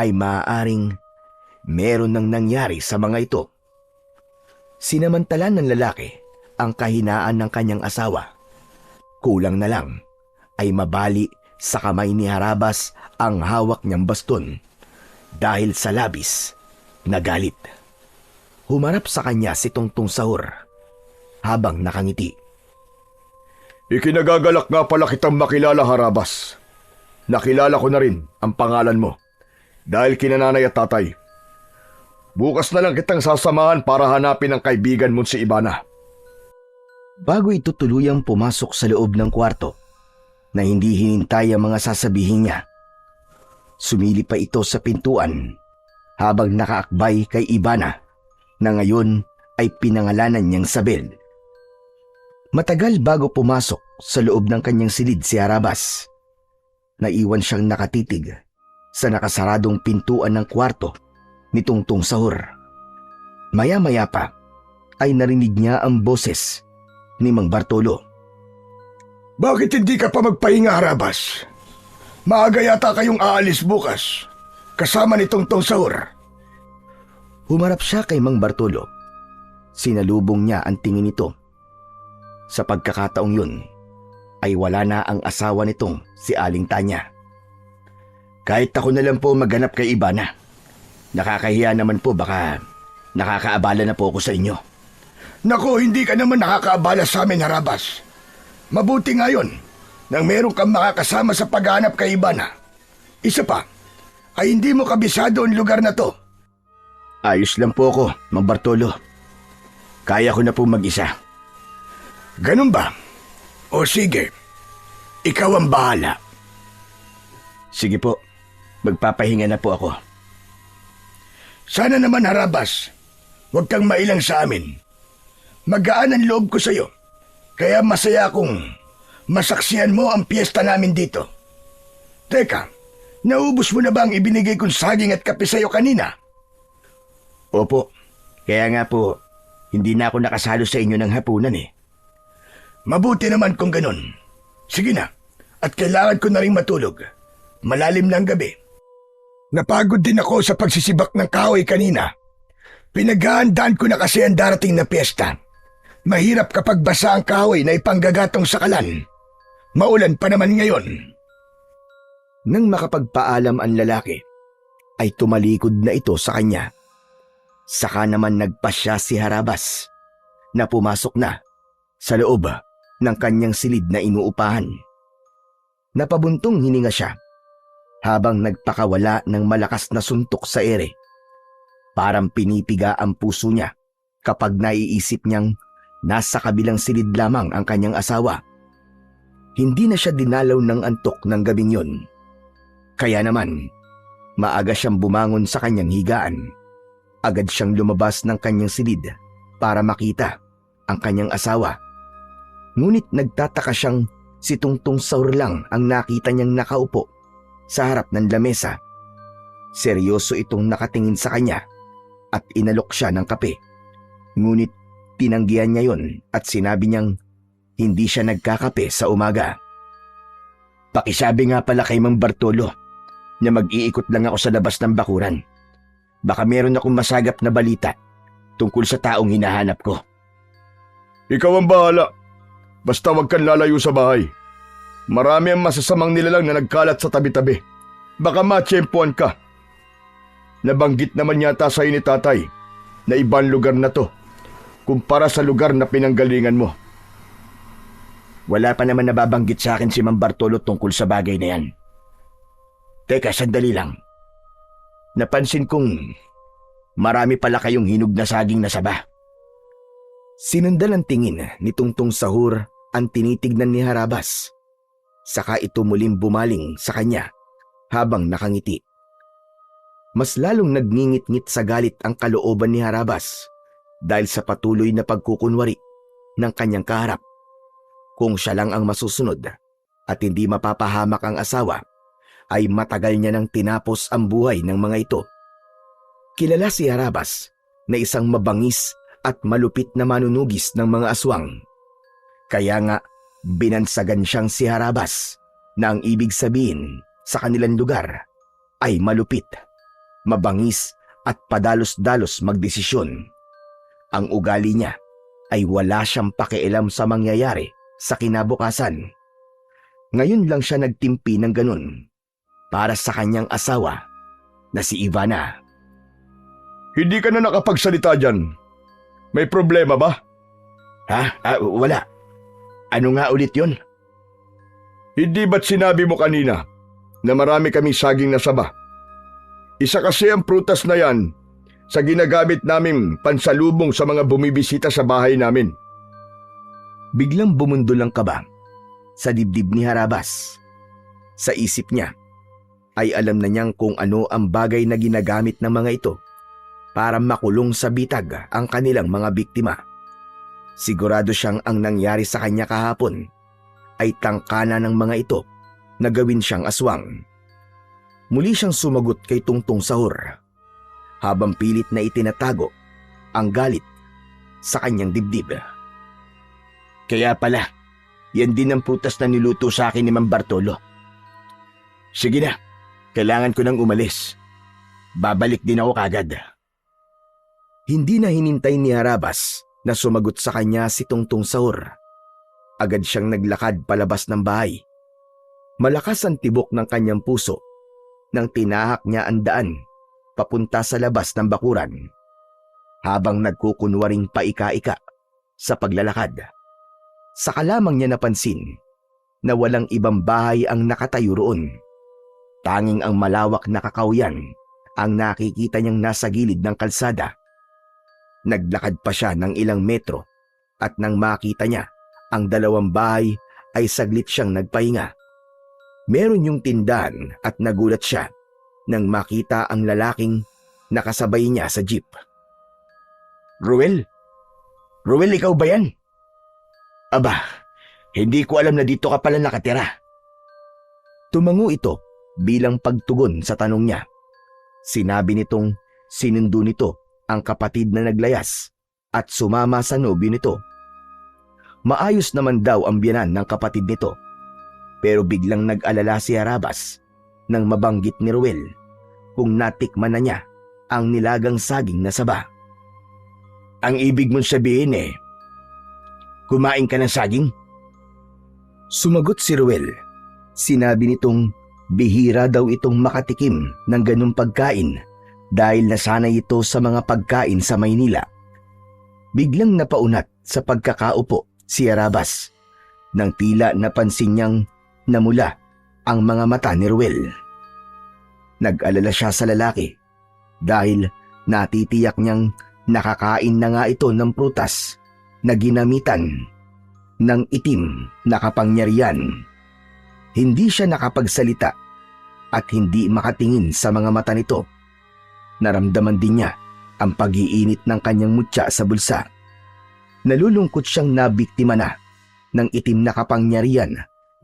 ay maaaring meron nang nangyari sa mga ito. Sinamantala ng lalaki ang kahinaan ng kanyang asawa. Kulang na lang ay mabali sa kamay ni Harabas ang hawak niyang baston dahil sa labis na galit. Humarap sa kanya si Tungtong Sahur habang nakangiti. Ikinagagalak nga pala kitang makilala, Harabas. Nakilala ko na rin ang pangalan mo dahil kinananay at tatay. Bukas na lang kitang sasamahan para hanapin ang kaibigan mo si Ivana. Bago ito tuluyang pumasok sa loob ng kwarto na hindi hinintay ang mga sasabihin niya, sumilip pa ito sa pintuan habang nakaakbay kay Ivana na ngayon ay pinangalanan niyang Sabel. Matagal bago pumasok sa loob ng kanyang silid si Harabas, naiwan siyang nakatitig sa nakasaradong pintuan ng kwarto ni Tungtong Sahur. Maya-maya pa ay narinig niya ang boses ni Mang Bartolo. Bakit hindi ka pa magpahinga, Harabas? Maaga yata kayong aalis bukas, kasama ni Tungtong Sahur. Humarap siya kay Mang Bartolo. Sinalubong niya ang tingin nito. Sa pagkakataong yun, ay wala na ang asawa nitong si Aling Tanya. Kahit ako na lang po maghanap kay Ivana. Nakakahiya naman po, baka nakakaabala na po ako sa inyo. Naku, hindi ka naman nakakaabala sa amin, Harabas. Mabuti nga yun nang meron kang makakasama sa paghanap kay Ivana. Isa pa, ay hindi mo kabisado ang lugar na to. Ayos lang po ako, Mang Bartolo. Kaya ko na po mag-isa. Ganun ba? O sige, ikaw ang bahala. Sige po, magpapahinga na po ako. Sana naman, Harabas, huwag kang mailang sa amin. Magaan ang loob ko sa'yo, kaya masaya akong masaksihan mo ang piyesta namin dito. Teka, naubos mo na ba ang ibinigay kong saging at kape sa'yo kanina? Opo, kaya nga po, hindi na ako nakasalo sa inyo ng hapunan eh. Mabuti naman kung ganun. Sige na, at kailangan ko na rin matulog. Malalim na ang gabi. Napagod din ako sa pagsisibak ng kahoy kanina. Pinaghahandaan ko na kasi ang darating na piyesta. Mahirap kapag basa ang kahoy na ipanggagatong sa kalan. Maulan pa naman ngayon. Nang makapagpaalam ang lalaki, ay tumalikod na ito sa kanya. Saka naman nagpasya si Harabas na pumasok na sa loob ng kanyang silid na inuupahan. Napabuntong hininga siya habang nagpakawala ng malakas na suntok sa ere. Parang pinipiga ang puso niya kapag naiisip niyang nasa kabilang silid lamang ang kanyang asawa. Hindi na siya dinalaw ng antok ng gabing yon. Kaya naman, maaga siyang bumangon sa kanyang higaan. Agad siyang lumabas ng kanyang silid para makita ang kanyang asawa. Ngunit nagtataka siyang si Tungtong Sahur lang ang nakita niyang nakaupo sa harap ng lamesa. Seryoso itong nakatingin sa kanya at inalok siya ng kape. Ngunit tinanggihan niya yon at sinabi niyang hindi siya nagkakape sa umaga. Pakisabi nga pala kay Mang Bartolo na mag-iikot lang ako sa labas ng bakuran. Baka meron akong masagap na balita tungkol sa taong hinahanap ko. Ikaw ang bahala. Basta wag kang lalayo sa bahay. Marami ang masasamang nilalang na nagkalat sa tabi-tabi. Baka matsyempuan ka. Nabanggit naman yata sa'yo ni tatay na ibang lugar na to kumpara sa lugar na pinanggalingan mo. Wala pa naman nababanggit sa akin si Mang Bartolo tungkol sa bagay na yan. Teka, sandali lang. Napansin kong marami pala kayong hinog na saging na saba. Sinundan ang tingin ni Tungtong Sahur ang tinitignan ni Harabas. Saka ito muling bumaling sa kanya habang nakangiti. Mas lalong nagngingit-ngit sa galit ang kalooban ni Harabas dahil sa patuloy na pagkukunwari ng kanyang kaharap. Kung siya lang ang masusunod at hindi mapapahamak ang asawa, ay matagal niya nang tinapos ang buhay ng mga ito. Kilala si Harabas na isang mabangis at malupit na manunugis ng mga aswang. Kaya nga, binansagan siyang si Harabas na ang ibig sabihin sa kanilang lugar ay malupit, mabangis at padalos-dalos magdesisyon. Ang ugali niya ay wala siyang pakialam sa mangyayari sa kinabukasan. Ngayon lang siya nagtimpi ng ganun para sa kanyang asawa na si Ivana. Hindi ka na nakapagsalita dyan. May problema ba? Wala. Ano nga ulit yun? Hindi ba't sinabi mo kanina na marami kaming saging na saba? Isa kasi ang prutas na yan sa ginagamit naming pansalubong sa mga bumibisita sa bahay namin. Biglang bumundol ang kaba sa dibdib ni Harabas. Sa isip niya ay alam na niyang kung ano ang bagay na ginagamit ng mga ito para makulong sa bitag ang kanilang mga biktima. Sigurado siyang ang nangyari sa kanya kahapon ay tangkana ng mga ito na gawin siyang aswang. Muli siyang sumagot kay Tungtong Sahur habang pilit na itinatago ang galit sa kanyang dibdib. Kaya pala, yan din ang prutas na niluto sa akin ni Mang Bartolo. Sige na, kailangan ko nang umalis. Babalik din ako kagad. Hindi na hinintay ni Harabas na sumagot sa kanya si Tungtong Sahur. Agad siyang naglakad palabas ng bahay. Malakas ang tibok ng kanyang puso nang tinahak niya ang daan papunta sa labas ng bakuran habang nagkukunwaring paika-ika sa paglalakad. Saka lamang niya napansin na walang ibang bahay ang nakatayo roon. Tanging ang malawak na kakawyan ang nakikita niyang nasa gilid ng kalsada. Naglakad pa siya ng ilang metro at nang makita niya ang dalawang bahay ay saglit siyang nagpahinga. Meron yung tindahan at nagulat siya nang makita ang lalaking nakasabay niya sa jeep. Ruel? Ruel, ikaw ba yan? Aba, hindi ko alam na dito ka pala nakatira. Tumango ito bilang pagtugon sa tanong niya. Sinabi nitong sinundo nito ang kapatid na naglayas at sumama sa nobyo nito. Maayos naman daw ang biyanan ng kapatid nito, pero biglang nag-alala si Harabas nang mabanggit ni Ruel kung natikman na niya ang nilagang saging na saba. Ang ibig mong sabihin kumain ka ng saging? Sumagot si Ruel. Sinabi nitong bihira daw itong makatikim ng ganung pagkain dahil nasanay ito sa mga pagkain sa Maynila. Biglang napaunat sa pagkakaupo si Harabas nang tila napansin niyang namula ang mga mata ni Ruel. Nag-alala siya sa lalaki dahil natitiyak niyang nakakain na nga ito ng prutas na ginamitan ng itim na kapangyarihan. Hindi siya nakapagsalita at hindi makatingin sa mga mata nito. Naramdaman din niya ang pag-iinit ng kanyang mutya sa bulsa. Nalulungkot siyang nabiktima na ng itim na kapangyarihan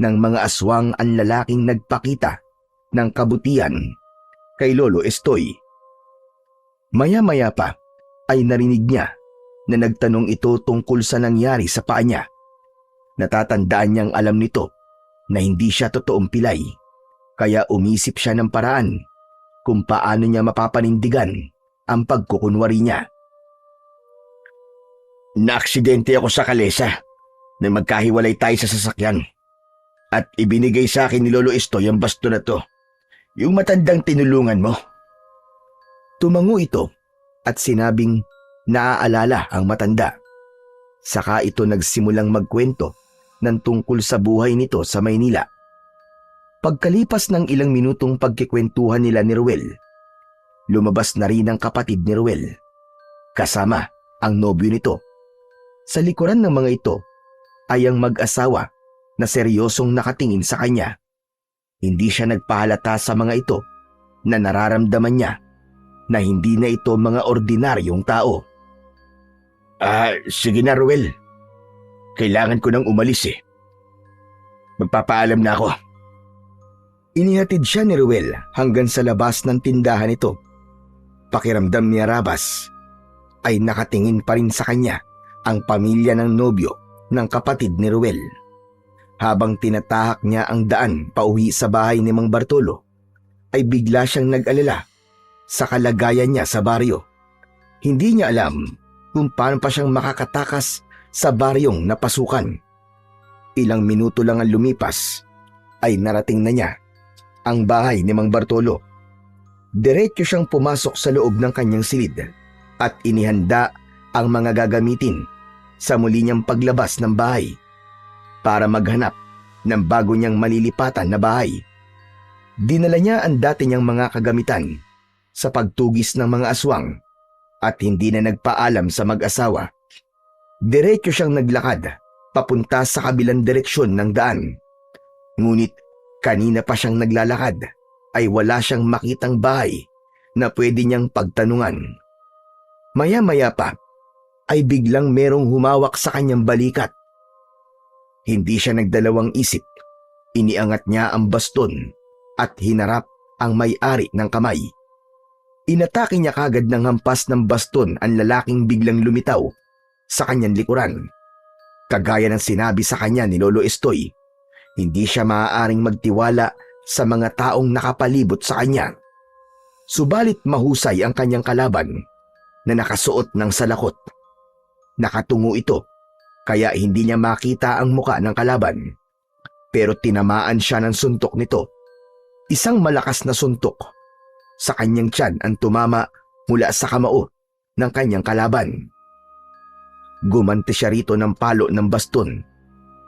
ng mga aswang ang lalaking nagpakita ng kabutihan kay Lolo Estoy. Maya-maya pa ay narinig niya na nagtanong ito tungkol sa nangyari sa paa niya. Natatandaan niyang alam nito na hindi siya totoong pilay, kaya umisip siya ng paraan kung paano niya mapapanindigan ang pagkukunwari niya. Naaksidente ako sa kalesa na magkahiwalay tayo sa sasakyan at ibinigay sa akin ni Lolo Estoy ang basto na to. Yung matandang tinulungan mo. Tumango ito at sinabing naaalala ang matanda. Saka ito nagsimulang magkwento ng tungkol sa buhay nito sa Maynila. Pagkalipas ng ilang minutong pagkikwentuhan nila ni Ruel, lumabas na rin ang kapatid ni Ruel, kasama ang nobyo nito. Sa likuran ng mga ito ay ang mag-asawa na seryosong nakatingin sa kanya. Hindi siya nagpahalata sa mga ito na nararamdaman niya na hindi na ito mga ordinaryong tao. Sige na, Ruel. Kailangan ko nang umalis eh. Magpapaalam na ako. Inihatid siya ni Ruel hanggang sa labas ng tindahan nito. Pakiramdam ni Arabas ay nakatingin pa rin sa kanya ang pamilya ng nobyo ng kapatid ni Ruel. Habang tinatahak niya ang daan pauwi sa bahay ni Mang Bartolo, ay bigla siyang nag-alala sa kalagayan niya sa baryo. Hindi niya alam kung paano pa siyang makakatakas sa baryong napasukan. Ilang minuto lang ang lumipas ay narating na niya ang bahay ni Mang Bartolo. Diretso siyang pumasok sa loob ng kanyang silid at inihanda ang mga gagamitin sa muli niyang paglabas ng bahay para maghanap ng bago niyang malilipatan na bahay. Dinala niya ang dati niyang mga kagamitan sa pagtugis ng mga aswang at hindi na nagpaalam sa mag-asawa. Diretso siyang naglakad papunta sa kabilang direksyon ng daan. Ngunit kanina pa siyang naglalakad ay wala siyang makitang bahay na pwede niyang pagtanungan. Maya-maya pa ay biglang merong humawak sa kanyang balikat. Hindi siya nagdalawang isip. Iniangat niya ang baston at hinarap ang may-ari ng kamay. Inatake niya kagad ng hampas ng baston ang lalaking biglang lumitaw sa kanyang likuran. Kagaya ng sinabi sa kanya ni Lolo Estoy, hindi siya maaaring magtiwala sa mga taong nakapalibot sa kanya. Subalit mahusay ang kanyang kalaban na nakasuot ng salakot. Nakatungo ito kaya hindi niya makita ang muka ng kalaban. Pero tinamaan siya ng suntok nito. Isang malakas na suntok sa kanyang tiyan ang tumama mula sa kamao ng kanyang kalaban. Gumanti siya rito ng palo ng baston.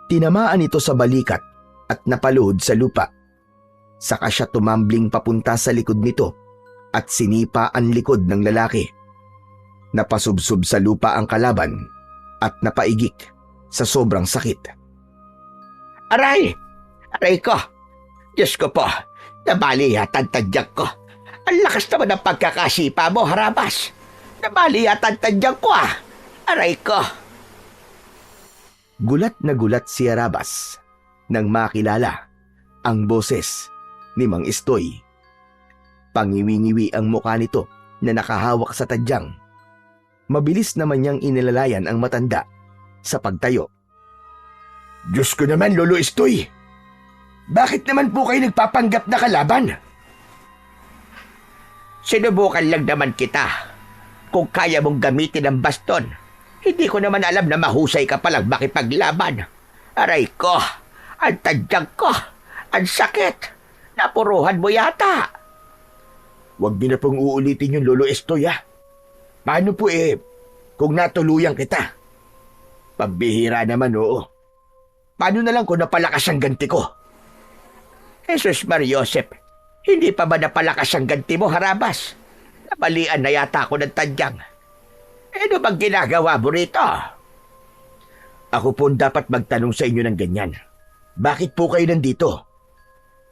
Tinamaan ito sa balikat at napaluhod sa lupa. Saka siya tumambling papunta sa likod nito at sinipa ang likod ng lalaki. Napasubsob sa lupa ang kalaban at napaigik sa sobrang sakit. Aray! Aray ko! Diyos ko po! Nabali yata ang tadyak ko. Ang lakas naman ng pagkakasipa mo, Harabas. Nabali yata ang tadyak ko ah. Aray ko! Gulat na gulat si Arabas nang makilala ang boses ni Mang Estoy. Pangiwi-ngiwi ang mukha nito na nakahawak sa tadyang. Mabilis naman niyang inilalayan ang matanda sa pagtayo. Diyos ko naman, Lolo Estoy. Bakit naman po kayo nagpapanggap na kalaban? Sinubukan lang naman kita. Kung kaya mong gamitin ang baston, hindi ko naman alam na mahusay ka palang makipaglaban. Aray ko! Ang tadyag ko! Ang sakit! Napuruhan mo yata! Huwag niyo na pong uulitin yung Lolo Estoy ah. Paano po kung natuluyan kita? Pambihira naman, oo. Paano na lang kung napalakas ang ganti ko? Jesus Mariosep, hindi pa ba napalakas ang ganti mo, Harabas? Nabalian na yata ako ng tadyang. Ano bang ginagawa mo rito? Ako po dapat magtanong sa inyo ng ganyan. Bakit po kayo nandito?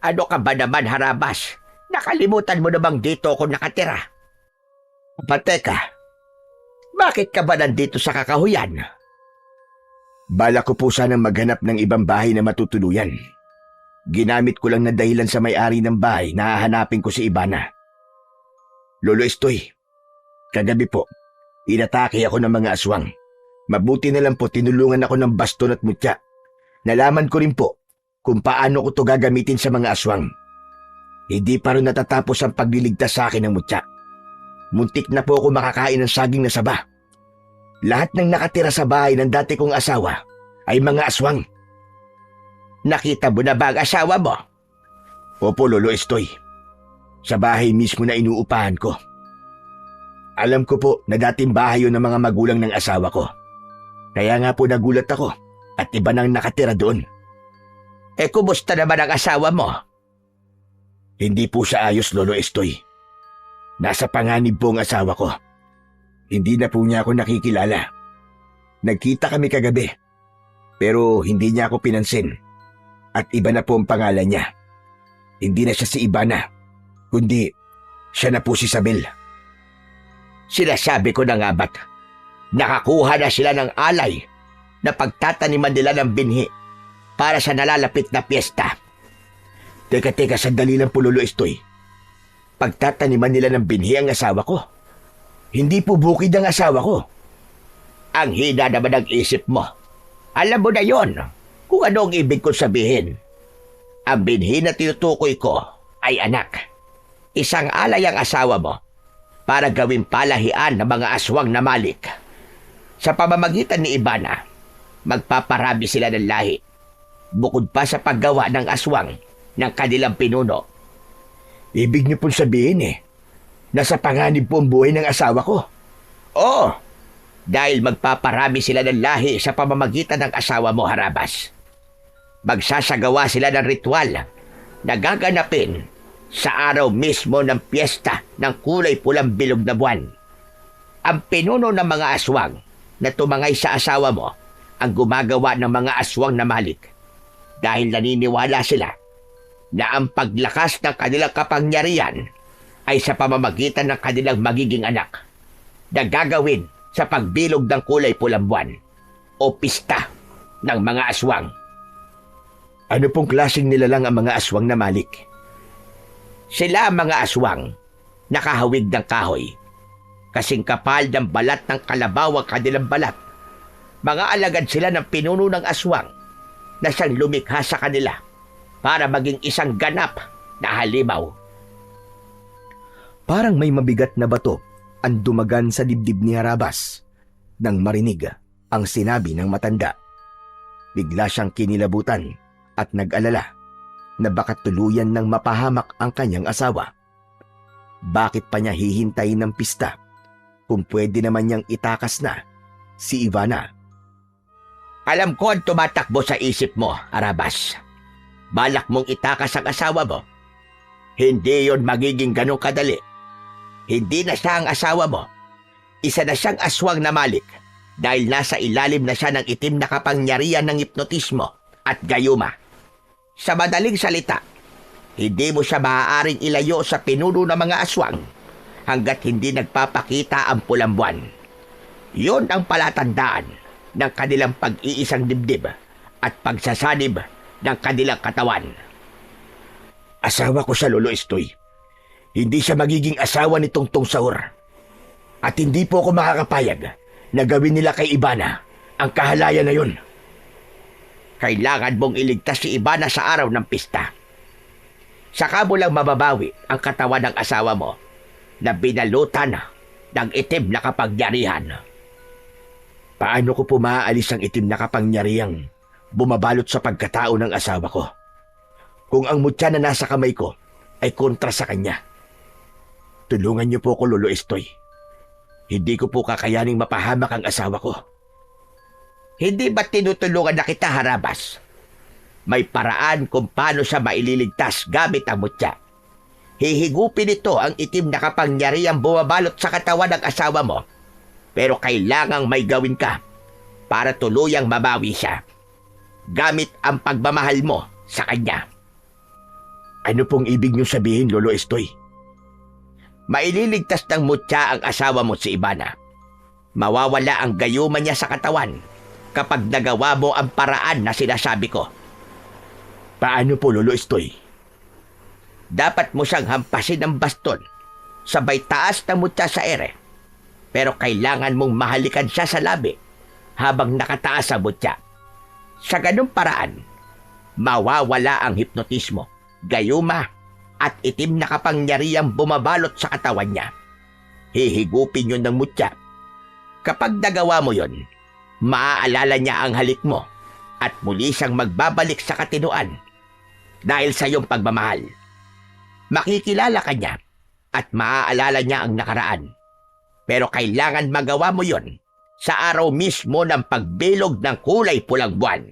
Ano ka ba naman, Harabas? Nakalimutan mo na bang dito ako nakatira? Pateka, bakit ka ba nandito sa kakahuyan? Bala ko po sanang maghanap ng ibang bahay na matutuluyan. Ginamit ko lang na dahilan sa may-ari ng bahay na hahanapin ko si Ibana. Lolo Estoy, kagabi po, inatake ako ng mga aswang. Mabuti na lang po tinulungan ako ng baston at mutya. Nalaman ko rin po kung paano ko to gagamitin sa mga aswang. Hindi pa rin natatapos ang pagliligtas sa akin ng mutya. Muntik na po ako makakain ng saging na saba. Lahat ng nakatira sa bahay ng dati kong asawa ay mga aswang. Nakita mo na ba ang asawa mo? Opo, Lolo Estoy. Sa bahay mismo na inuupahan ko. Alam ko po na dating bahay yun ng mga magulang ng asawa ko. Kaya nga po nagulat ako at iba nang nakatira doon. Kumusta naman ang asawa mo? Hindi po siya ayos, Lolo Estoy. Nasa panganib po ang asawa ko. Hindi na po niya ako nakikilala. Nagkita kami kagabi, pero hindi niya ako pinansin. At iba na po ang pangalan niya. Hindi na siya si Ivana, kundi siya na po si Isabel. Sinasabi ko na nga ba't nakakuha na sila ng alay na pagtataniman nila ng binhi para sa nalalapit na piyesta. Teka, sandali lang po, Lolo Estoy. Pagtataniman nila ng binhi ang asawa ko. Hindi po bukid ang asawa ko. Ang hina naman ang isip mo. Alam mo na yon kung ano ang ibig kong sabihin. Ang binhi na tinutukoy ko ay anak. Isang alay ang asawa mo para gawing palahian ng mga aswang na malik. Sa pamamagitan ni Ivana, magpaparami sila ng lahi. Bukod pa sa paggawa ng aswang ng kanilang pinuno. Ibig niyo pong sabihin nasa panganib po ang buhay ng asawa ko. Oo, dahil magpaparami sila ng lahi sa pamamagitan ng asawa mo, Harabas. Magsasagawa sila ng ritual na gaganapin sa araw mismo ng piyesta ng kulay pulang bilog na buwan. Ang pinuno ng mga aswang na tumangay sa asawa mo ang gumagawa ng mga aswang na malik dahil naniniwala sila na ang paglakas ng kanilang kapangyarihan ay sa pamamagitan ng kanilang magiging anak na gagawin sa pagbilog ng kulay pulang buwan o pista ng mga aswang. Ano pong klaseng nilalang ang mga aswang na malik? Sila ang mga aswang nakahawig ng kahoy. Kasing kapal ng balat ng kalabaw ang kanilang balat. Mga alagad sila ng pinuno ng aswang na siyang lumikha sa kanila para maging isang ganap na halimaw. Parang may mabigat na bato ang dumagan sa dibdib ni Harabas nang marinig ang sinabi ng matanda. Bigla siyang kinilabutan at nag-alala na baka tuluyan ng mapahamak ang kanyang asawa. Bakit pa niya hihintayin ng pista kung pwede naman niyang itakas na si Ivana? Alam ko ang tumatakbo sa isip mo, Harabas. Balak mong itakas ang asawa mo. Hindi yon magiging ganun kadali. Hindi na siya ang asawa mo. Isa na siyang aswang na malik dahil nasa ilalim na siya ng itim na kapangyarihan ng hipnotismo at gayuma. Sa madaling salita, hindi mo siya maaaring ilayo sa pinuno ng mga aswang hanggat hindi nagpapakita ang pulang buwan. Yun ang palatandaan ng kanilang pag-iisang dibdib at pagsasanib ng kanilang katawan. Asawa ko siya, Lolo Estoy. Hindi siya magiging asawa ni Tongtong Saur. At hindi po ako makakapayag na gawin nila kay Ivana ang kahalayan na yun. Kailangan mong iligtas si Ivana sa araw ng pista. Saka mo lang mababawi ang katawan ng asawa mo na binalutan ng itim na kapangyarihan. Paano ko po maaalis ang itim na kapangyarihang bumabalot sa pagkatao ng asawa ko kung ang mutya na nasa kamay ko ay kontra sa kanya? Tulungan niyo po ako, Lolo Estoy. Hindi ko po kakayaning mapahamak ang asawa ko. Hindi ba tinutulungan na kita, Harabas? May paraan kung paano siya maililigtas gamit ang mutya. Hihigupin ito ang itim na kapangyarihang bumabalot sa katawan ng asawa mo. Pero kailangang may gawin ka para tuluyang mabawi siya. Gamit ang pagmamahal mo sa kanya. Ano pong ibig niyo sabihin, Lolo Estoy? Maililigtas ng mutya ang asawa mo si Ivana. Mawawala ang gayuma niya sa katawan kapag nagawa mo ang paraan na sinasabi ko. Paano po, Lolo Estoy? Dapat mo siyang hampasin ng baston sabay taas ng mutya sa ere. Pero kailangan mong mahalikan siya sa labi habang nakataas sa mutya. Sa ganung paraan, mawawala ang hipnotismo, gayuma, at itim na kapangyarihang bumabalot sa katawan niya. Hihigupin yun ng mutya. Kapag nagawa mo yon, maaalala niya ang halik mo at muli siyang magbabalik sa katinuan dahil sa iyong pagmamahal. makikilala ka niya at maaalala niya ang nakaraan. Pero kailangan magawa mo yon sa araw mismo ng pagbilog ng kulay pulang buwan.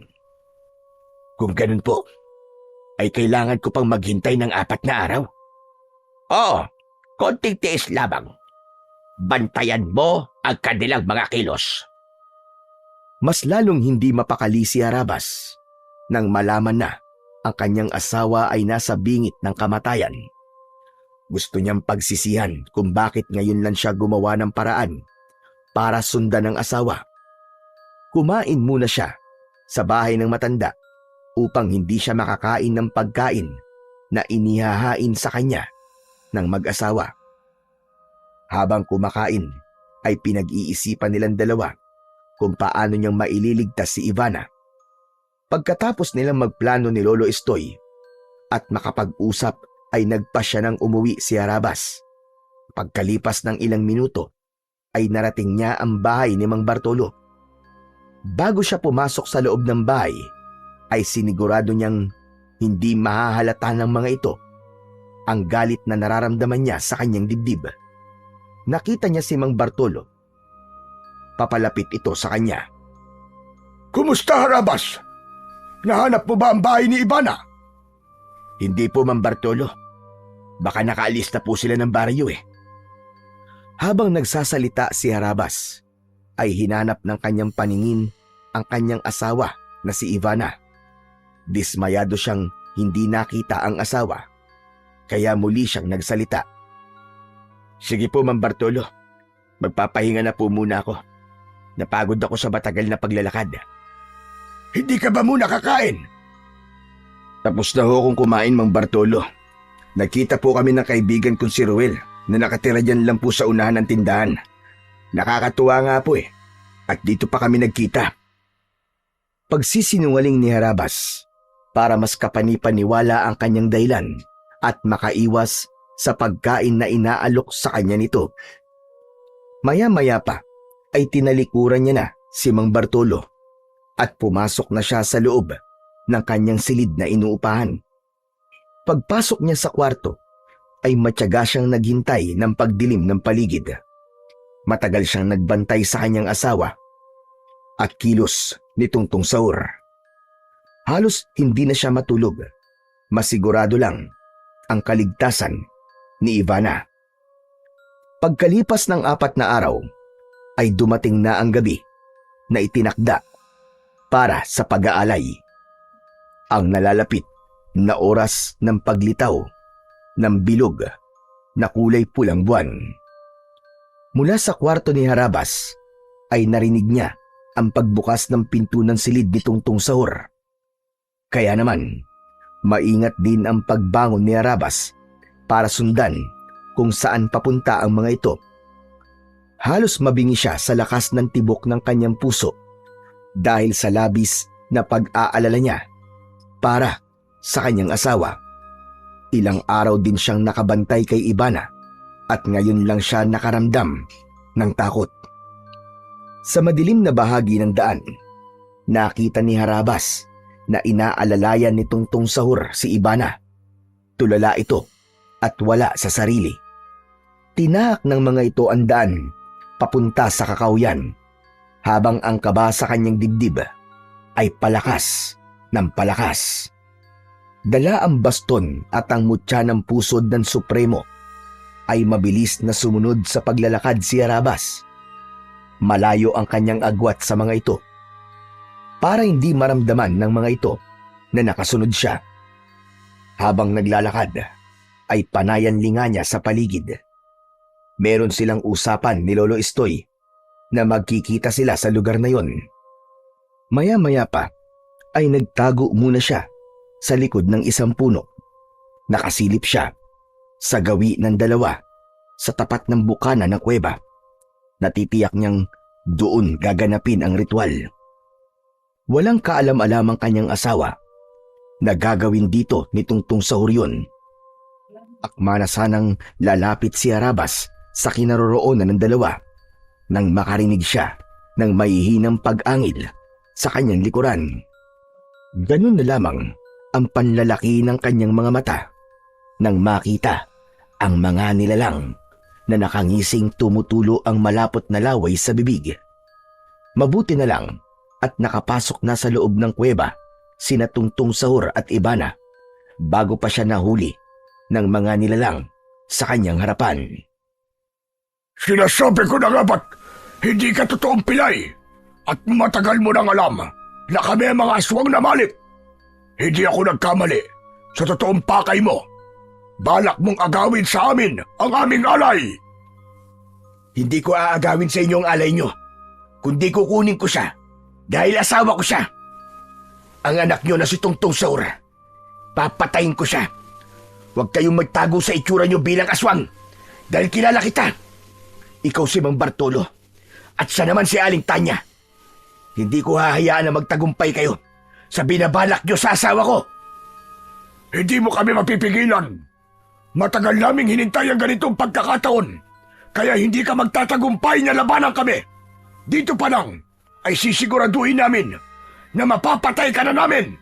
Kung ganun po, ay kailangan ko pang maghintay ng 4 na araw. Oo, konting tiis labang. Bantayan mo ang kanilang mga kilos. Mas lalong hindi mapakali si Arabas nang malaman na ang kanyang asawa ay nasa bingit ng kamatayan. Gusto niyang pagsisihan kung bakit ngayon lang siya gumawa ng paraan para sundan ang asawa. Kumain muna siya sa bahay ng matanda upang hindi siya makakain ng pagkain na inihahain sa kanya ng mag-asawa. Habang kumakain ay pinag-iisipan nilang dalawa kung paano niyang maililigtas si Ivana. Pagkatapos nilang magplano ni Lolo Estoy at makapag-usap ay nagpasya ng umuwi si Arabas. Pagkalipas ng ilang minuto ay narating niya ang bahay ni Mang Bartolo. Bago siya pumasok sa loob ng bahay ay sinigurado niyang hindi mahahalata ng mga ito ang galit na nararamdaman niya sa kanyang dibdib. Nakita niya si Mang Bartolo. Papalapit ito sa kanya. Kumusta, Harabas? Nahanap mo ba ang bahay ni Ivana? Hindi po, Mang Bartolo. Baka nakaalis na po sila ng baryo eh. Habang nagsasalita si Harabas, ay hinanap ng kanyang paningin ang kanyang asawa na si Ivana. Dismayado siyang hindi nakita ang asawa, kaya muli siyang nagsalita. Sige po, Mang Bartolo. Magpapahinga na po muna ako. Napagod ako sa matagal na paglalakad. Hindi ka ba muna kakain? Tapos na ho kong kumain, Mang Bartolo. Nakita po kami ng kaibigan kong si Ruel na nakatira dyan lang po sa unahan ng tindahan. Nakakatuwa nga po eh. At dito pa kami nagkita. Pagsisinungaling ni Harabas para mas kapanipaniwala ang kanyang dahilan at makaiwas sa pagkain na inaalok sa kanya nito. Maya-maya pa ay tinalikuran niya na si Mang Bartolo at pumasok na siya sa loob ng kanyang silid na inuupahan. Pagpasok niya sa kwarto ay matyaga siyang naghintay ng pagdilim ng paligid. Matagal siyang nagbantay sa kanyang asawa at kilos ni Tungtong Saur. Halos hindi na siya matulog. Masigurado lang ang kaligtasan ni Ivana. Pagkalipas ng 4 na araw ay dumating na ang gabi na itinakda para sa pag-aalay. Ang nalalapit na oras ng paglitaw ng bilog na kulay pulang buwan. Mula sa kwarto ni Harabas ay narinig niya ang pagbukas ng pinto ng silid ni Tungtong Saur. Kaya naman, maingat din ang pagbangon ni Harabas para sundan kung saan papunta ang mga ito. Halos mabingi siya sa lakas ng tibok ng kanyang puso dahil sa labis na pag-aalala niya para sa kanyang asawa. Ilang araw din siyang nakabantay kay Ivana at ngayon lang siya nakaramdam ng takot. Sa madilim na bahagi ng daan, nakita ni Harabas na inaalalayan ni Tungtong Saur si Ivana. Tulala ito at wala sa sarili. Tinahak ng mga ito ang daan papunta sa kakauyan habang ang kaba sa kanyang dibdib ay palakas ng palakas. Dala ang baston at ang mutya ng pusod ng Supremo ay mabilis na sumunod sa paglalakad si Harabas. Malayo ang kanyang agwat sa mga ito para hindi maramdaman ng mga ito na nakasunod siya. Habang naglalakad ay panayanlinga niya sa paligid. Meron silang usapan ni Lolo Estoy na magkikita sila sa lugar na yon. Maya-maya pa ay nagtago muna siya sa likod ng isang puno. Nakasilip siya sa gawi ng dalawa sa tapat ng bukana ng kuweba. Natitiyak niyang doon gaganapin ang ritual. Walang kaalam-alam ang kanyang asawa na gagawin dito ni Tungtong Saur yun. Akma na sanang lalapit si Harabas sa kinaroroonan ng dalawa nang makarinig siya ng mahihinang pag-angil sa kanyang likuran. Ganun na lamang ang panlalaki ng kanyang mga mata nang makita ang mga nilalang na nakangising tumutulo ang malapot na laway sa bibig. Mabuti na lang at nakapasok na sa loob ng kuweba sina Tungtong Sahur at Ibana bago pa siya nahuli ng mga nilalang sa kanyang harapan. Sinasabi ko na nga ba't hindi ka totoong pilay at matagal mo nang alam na kami ang mga aswang na malit. Hindi ako nagkamali sa totoong pakay mo. Balak mong agawin sa amin ang aming alay. Hindi ko aagawin sa inyo ang alay nyo, kundi kukunin ko siya dahil asawa ko siya. Ang anak nyo na si Tungtong Sahur, papatayin ko siya. Huwag kayong magtago sa itsura nyo bilang aswang dahil kilala kita. Ikaw si Mang Bartolo at siya naman si Aling Tanya. Hindi ko hahayaan na magtagumpay kayo sa binabalak nyo sa asawa ko. Hindi mo kami mapipigilan. Matagal naming hinintay ang ganitong pagkakataon, kaya hindi ka magtatagumpay na labanan kami. Dito pa lang ay sisiguraduhin namin na mapapatay ka na namin.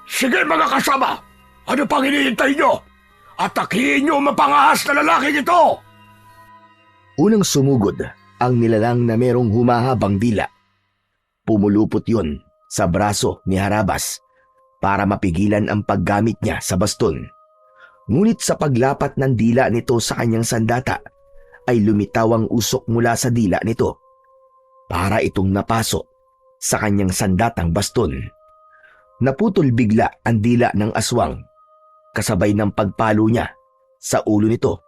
Sige mga kasama, ano pang hinihintay nyo? Atakihin nyo ang mapangahas na lalaking ito! Unang sumugod ang nilalang na merong humahabang dila. Pumulupot yun sa braso ni Harabas para mapigilan ang paggamit niya sa baston. Ngunit sa paglapat ng dila nito sa kanyang sandata ay lumitaw ang usok mula sa dila nito para itong napasok sa kanyang sandatang baston. Naputol bigla ang dila ng aswang kasabay ng pagpalo niya sa ulo nito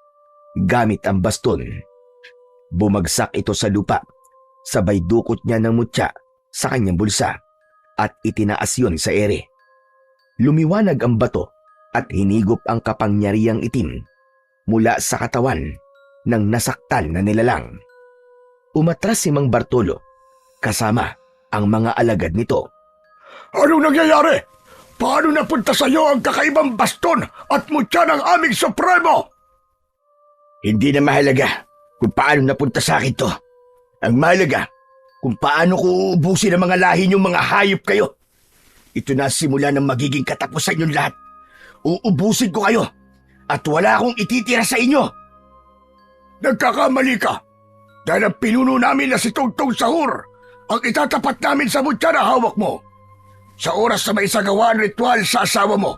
gamit ang baston. Bumagsak ito sa lupa, sabay dukot niya ng mutya sa kanyang bulsa at itinaas yun sa ere. Lumiwanag ang bato at hinigop ang kapangyarihang itim mula sa katawan ng nasaktan na nilalang. Umatras si Mang Bartolo kasama ang mga alagad nito. Anong nangyayari? Paano napunta sa iyo ang kakaibang baston at mutya ng aming supremo? Hindi na mahalaga kung paano napunta sa akin to. Ang mahalaga kung paano ko uubusin ang mga lahi niyong mga hayop kayo. Ito na simula ng magiging katapusan niyong lahat. Uubusin ko kayo at wala akong ititira sa inyo. Nagkakamali ka dahil ang pinuno namin na si Tungtong Sahur ang itatapat namin sa mutya na hawak mo. Sa oras na may isagawa ang ritual sa asawa mo,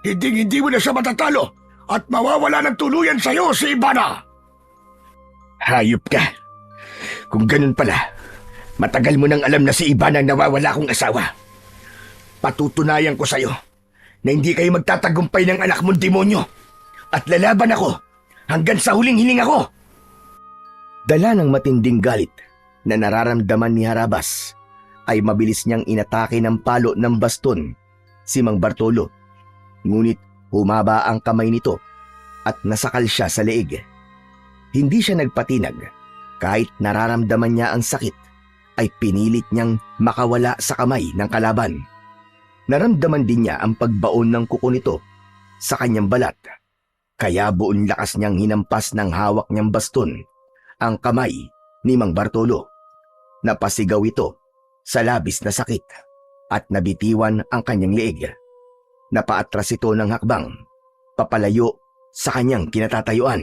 hindi mo na siya matatalo at mawawala ng tuluyan sa iyo si Ibana. Hayop ka. Kung ganun pala, matagal mo nang alam na si Ibana ang nawawala kong asawa. Patutunayan ko sa iyo na hindi kayo magtatagumpay ng anak mong demonyo at lalaban ako hanggang sa huling hiling ako. Dala ng matinding galit na nararamdaman ni Harabas ay mabilis niyang inatake ng palo ng baston si Mang Bartolo. Ngunit humaba ang kamay nito at nasakal siya sa leeg. Hindi siya nagpatinag. Kahit nararamdaman niya ang sakit, ay pinilit niyang makawala sa kamay ng kalaban. Naramdaman din niya ang pagbaon ng kuko nito sa kanyang balat. Kaya buong lakas niyang hinampas ng hawak niyang baston ang kamay ni Mang Bartolo. Napasigaw ito sa labis na sakit at nabitiwan ang kanyang leeg. Napaatras ito ng hakbang, papalayo sa kanyang kinatatayuan.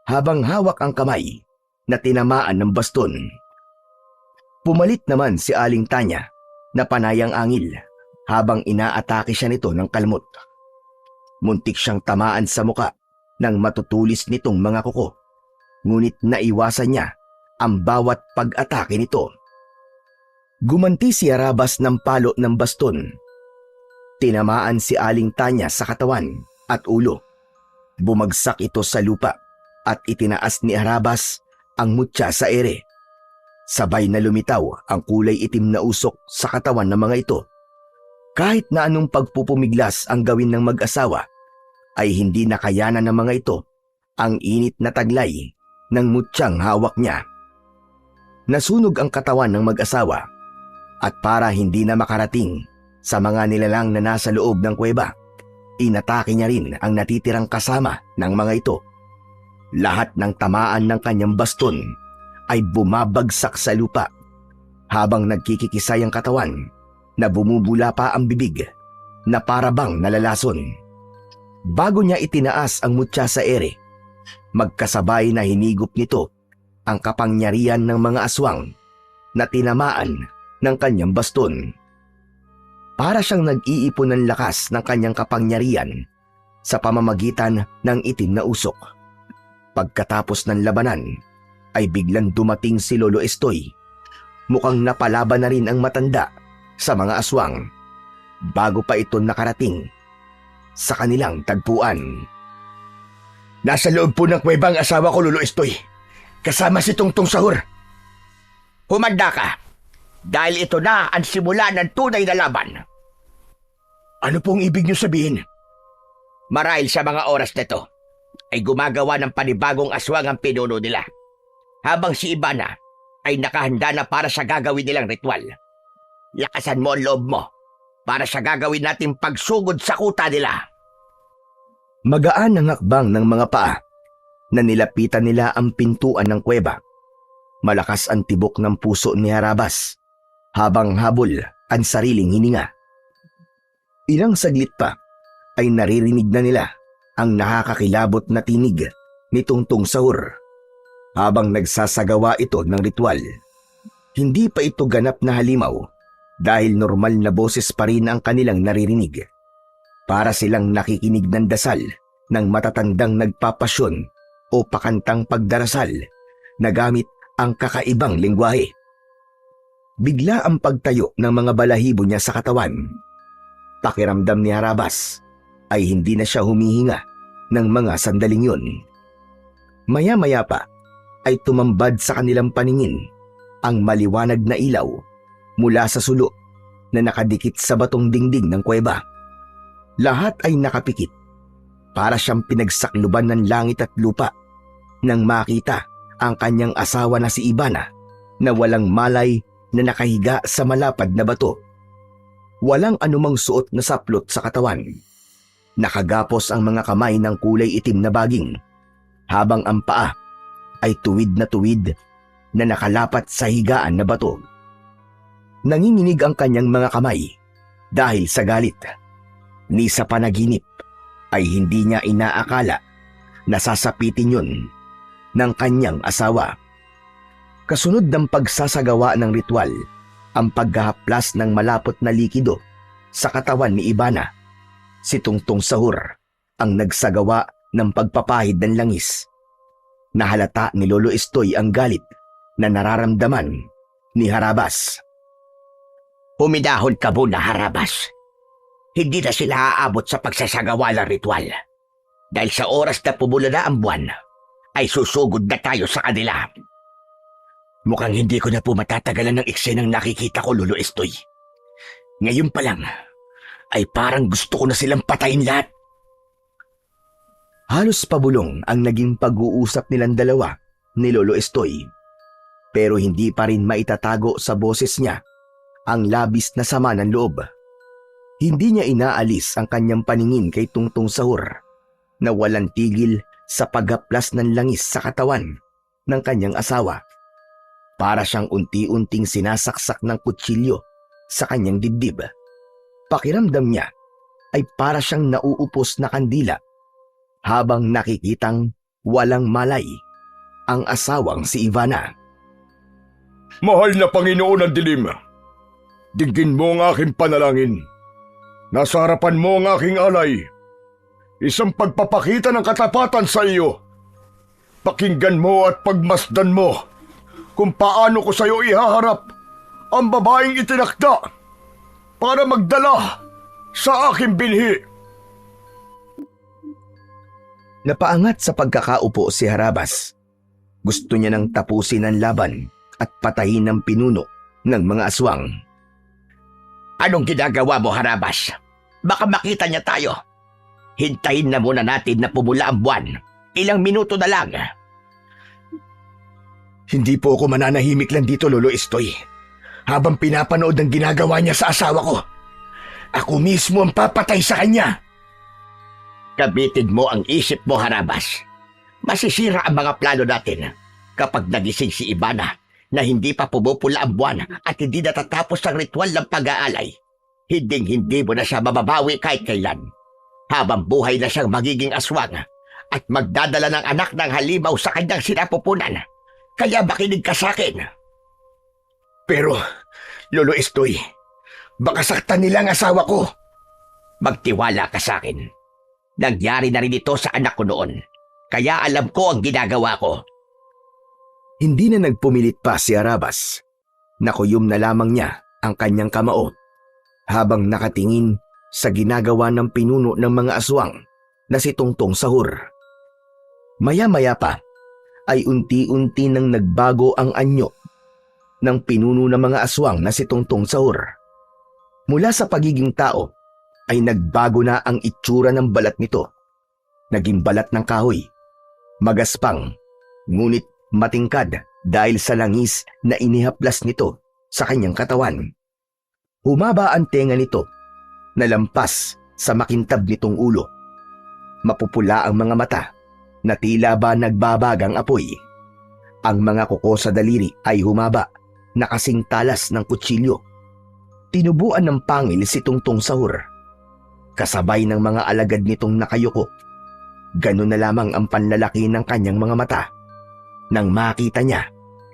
Habang hawak ang kamay na tinamaan ng baston. Pumalit naman si Aling Tanya na panayang angil habang inaatake siya nito ng kalmot. Muntik siyang tamaan sa muka ng matutulis nitong mga kuko, ngunit naiwasan niya ang bawat pag-atake nito. Gumanti si Harabas ng palo ng baston. Tinamaan si Aling Tanya sa katawan at ulo. Bumagsak ito sa lupa at itinaas ni Harabas ang mutya sa ere. Sabay na lumitaw ang kulay itim na usok sa katawan ng mga ito. Kahit na anong pagpupumiglas ang gawin ng mag-asawa, ay hindi nakayanan ng mga ito ang init na taglay ng mutyang hawak niya. Nasunog ang katawan ng mag-asawa at para hindi na makarating sa mga nilalang na nasa loob ng kuweba, inatake niya rin ang natitirang kasama ng mga ito. Lahat ng tamaan ng kanyang baston ay bumabagsak sa lupa habang nagkikikisay ang katawan na bumubula pa ang bibig na parabang nalalason. Bago niya itinaas ang mutya sa ere, magkasabay na hinigop nito ang kapangyarihan ng mga aswang na tinamaan ng kanyang baston. Para siyang nag-iipon ng lakas ng kanyang kapangyarihan sa pamamagitan ng itim na usok. Pagkatapos ng labanan, ay biglang dumating si Lolo Estoy. Mukhang napalaban na rin ang matanda sa mga aswang bago pa ito nakarating sa kanilang tagpuan. Nasa loob po ng kuweba ang asawa ko, Lolo Estoy. Kasama si Tungtong Sahur. Humanda ka! Dahil ito na ang simula ng tunay na laban. Ano pong ibig niyo sabihin? Marahil sa mga oras na ito, ay gumagawa ng panibagong aswang ang pinuno nila. Habang si Ivana ay nakahanda na para sa gagawin nilang ritual. Lakasan mo ang loob mo para sa gagawin nating pagsugod sa kuta nila. Magaan ang hakbang ng mga paa na nilapitan nila ang pintuan ng kuweba. Malakas ang tibok ng puso ni Harabas habang habol ang sariling hininga. Ilang saglit pa ay naririnig na nila ang nakakakilabot na tinig ni Tungtong Sahur habang nagsasagawa ito ng ritual. Hindi pa ito ganap na halimaw dahil normal na boses pa rin ang kanilang naririnig. Para silang nakikinig ng dasal ng matatandang nagpapasyon o pakantang pagdarasal na gamit ang kakaibang lengguwahe. Bigla ang pagtayo ng mga balahibo niya sa katawan. Pakiramdam ni Harabas ay hindi na siya humihinga ng mga sandaling yun. Maya-maya pa ay tumambad sa kanilang paningin ang maliwanag na ilaw mula sa sulo na nakadikit sa batong dingding ng kuweba. Lahat ay nakapikit para siyang pinagsakluban ng langit at lupa nang makita ang kanyang asawa na si Ivana na walang malay na nakahiga sa malapad na bato. Walang anumang suot na saplot sa katawan. Nakagapos ang mga kamay ng kulay itim na baging habang ang paa ay tuwid na nakalapat sa higaan na bato. Nanginginig ang kanyang mga kamay dahil sa galit. Ni sa panaginip ay hindi niya inaakala na sasapitin yun ng kanyang asawa. Kasunod ng pagsasagawa ng ritual, ang paghahaplas ng malapot na likido sa katawan ni Ivana, si Tungtong Sahur ang nagsagawa ng pagpapahid ng langis. Nahalata ni Lolo Estoy ang galit na nararamdaman ni Harabas. Humidahon ka muna, Harabas. Hindi na sila aabot sa pagsasagawa ng ritual. Dahil sa oras na pumula na ang buwan, ay susugod na tayo sa kanila. Mukhang hindi ko na po matatagalan ng eksenang nakikita ko, Lolo Estoy. Ngayon pa lang, ay parang gusto ko na silang patayin lahat. Halos pabulong ang naging pag-uusap nilang dalawa ni Lolo Estoy. Pero hindi pa rin maitatago sa boses niya ang labis na sama ng loob. Hindi niya inaalis ang kanyang paningin kay Tungtong Sahur na walang tigil sa paghaplas ng langis sa katawan ng kanyang asawa. Para siyang unti-unting sinasaksak ng kutsilyo sa kanyang dibdib. Pakiramdam niya ay para siyang nauupos na kandila habang nakikitang walang malay ang asawang si Ivana. Mahal na Panginoon ng dilim, dinggin mo ang aking panalangin. Nasa harapan mo ang aking alay. Isang pagpapakita ng katapatan sa iyo. Pakinggan mo at pagmasdan mo kung paano ko sa iyo ihaharap ang babaeng itinakda para magdala sa aking binhi. Napaangat sa pagkakaupo si Harabas. Gusto niya nang tapusin ang laban at patayin ang pinuno ng mga aswang. Anong ginagawa mo, Harabas? Baka makita niya tayo. Hintayin na muna natin na pumula ang buwan. Ilang minuto na lang. Hindi po ako mananahimik lang dito, Lolo Estoy. Habang pinapanood ang ginagawa niya sa asawa ko. Ako mismo ang papatay sa kanya. Kabitin mo ang isip mo, Harabas. Masisira ang mga plano natin kapag nagising si Ivana na hindi pa pumupula ang buwan at hindi natatapos ang ritual ng pag-aalay. Hinding-hindi mo na siya mababawi kahit kailan. habang buhay na siyang magiging aswang at magdadala ng anak ng halimaw sa kanyang sinapupunan. Kaya makinig ka sa akin. Pero, Lolo Estoy, baka saktan nila ang asawa ko. Magtiwala ka sa akin. Nangyari na rin ito sa anak ko noon. Kaya alam ko ang ginagawa ko. Hindi na nagpumilit pa si Harabas. Nakuyom na lamang niya ang kanyang kamao habang nakatingin sa ginagawa ng pinuno ng mga aswang na si Tungtong Sahur. Maya-maya pa ay unti-unti nang nagbago ang anyo ng pinuno ng mga aswang na si Tungtong Sahur. Mula sa pagiging tao ay nagbago na ang itsura ng balat nito. Naging balat ng kahoy, magaspang, ngunit matingkad dahil sa langis na inihaplas nito sa kanyang katawan. Humaba ang tenga nito na lampas sa makintab nitong ulo. Mapupula ang mga mata na tila ba nagbabagang apoy. Ang mga kuko sa daliri ay humaba na kasing talas ng kutsilyo. Tinubuan ng pangil si Tungtong Sahur. Kasabay ng mga alagad nitong nakayuko. Ganun na lamang ang panlalaki ng kanyang mga mata. Nang makita niya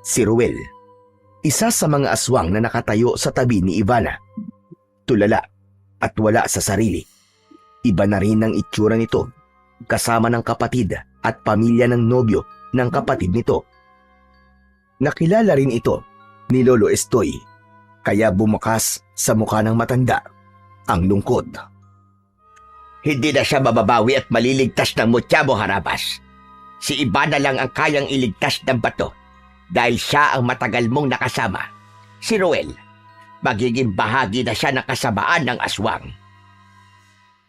si Ruel, isa sa mga aswang na nakatayo sa tabi ni Ivana. Tulala at wala sa sarili. Iba na rin ang itsura nito, kasama ng kapatid at pamilya ng nobyo ng kapatid nito. Nakilala rin ito ni Lolo Estoy, kaya bumukas sa mukha ng matanda ang lungkot. Hindi na siya mababawi at maliligtas ng mutya mo, Harabas. Si Ivana lang ang kayang iligtas ng bato dahil siya ang matagal mong nakasama. Si Ruel, magiging bahagi na siya ng kasamaan ng aswang.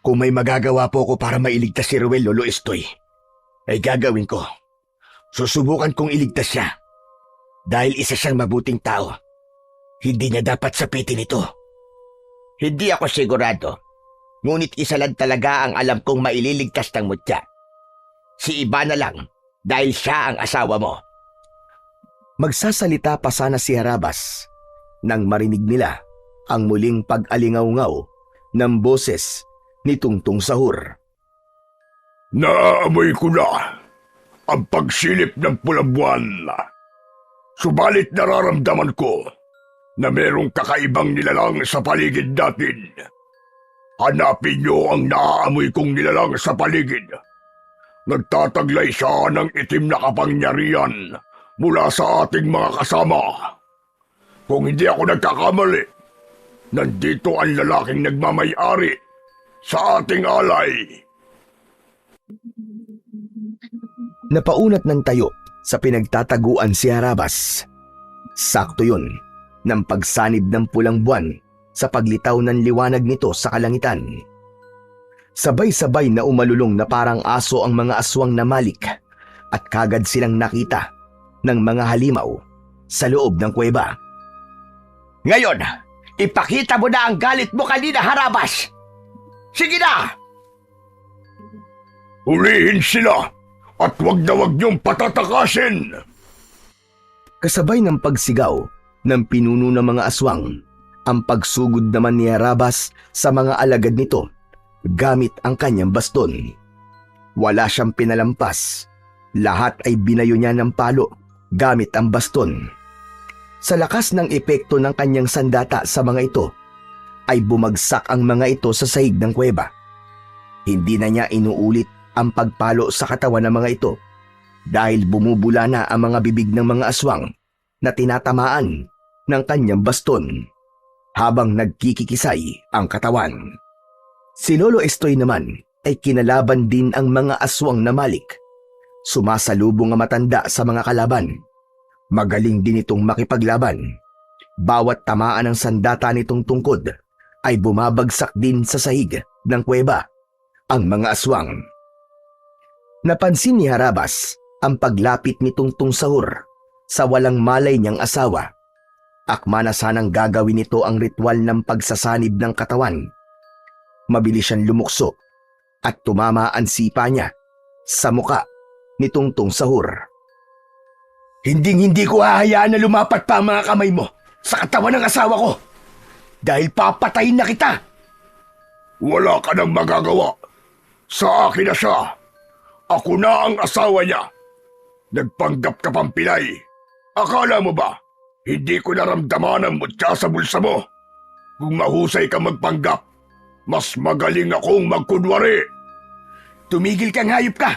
Kung may magagawa po ako para mailigtas si Ruel, Lolo Estoy, ay gagawin ko. Susubukan kong iligtas siya. Dahil isa siyang mabuting tao. Hindi niya dapat sapitin ito. Hindi ako sigurado. Ngunit isa lang talaga ang alam kong maililigtas ng mutya. Si Ivana lang dahil siya ang asawa mo. Magsasalita pa sana si Harabas nang marinig nila ang muling pag-alingaw-ngaw ng boses ni Tungtong Sahur. Naaamoy ko na ang pagsilip ng pulang buwan. Subalit nararamdaman ko na merong kakaibang nilalang sa paligid natin. Hanapin niyo ang naaamoy kong nilalang sa paligid. Nagtataglay siya ng itim na kapangyarihan mula sa ating mga kasama. Kung hindi ako nagkakamali, nandito ang lalaking nagmamay-ari sa ating alay. Napaunat ng tayo sa pinagtataguan si Harabas. Sakto yun ng pagsanib ng pulang buwan sa paglitaw ng liwanag nito sa kalangitan. Sabay-sabay na umalulong na parang aso ang mga aswang na malik at kagad silang nakita ng mga halimaw sa loob ng kuweba. Ngayon, ipakita mo na ang galit mo kanina, Harabas! Sige na! Hulihin sila at wag na wag niyong patatakasin! Kasabay ng pagsigaw ng pinuno ng mga aswang, ang pagsugod naman ni Harabas sa mga alagad nito gamit ang kanyang baston. Wala siyang pinalampas. Lahat ay binayo niya ng palo gamit ang baston. Sa lakas ng epekto ng kanyang sandata sa mga ito, ay bumagsak ang mga ito sa sahig ng kuweba. Hindi na niya inuulit ang pagpalo sa katawan ng mga ito dahil bumubula na ang mga bibig ng mga aswang na tinatamaan ng kanyang baston habang nagkikikisay ang katawan. Si Lolo Estoy naman ay kinalaban din ang mga aswang na malik. Sumasalubong ang matanda sa mga kalaban. Magaling din itong makipaglaban. Bawat tamaan ng sandata nitong tungkod ay bumabagsak din sa sahig ng kuweba ang mga aswang. Napansin ni Harabas ang paglapit ni Tungtong Sahur sa walang malay niyang asawa. Akma na sanang gagawin nito ang ritual ng pagsasanib ng katawan. Mabilis siyang lumukso at tumama ang sipa niya sa muka ni Tungtong Sahur. Hindi ko hahayaan na lumapat pa ang mga kamay mo sa katawan ng asawa ko dahil papatayin na kita. Wala ka nang magagawa Sa akin na siya. Ako na ang asawa niya. Nagpanggap ka pang pilay. Akala mo ba, hindi ko naramdaman ang mutya sa bulsa mo? Kung mahusay ka magpanggap, mas magaling akong magkunwari. Tumigil kang hayop ka!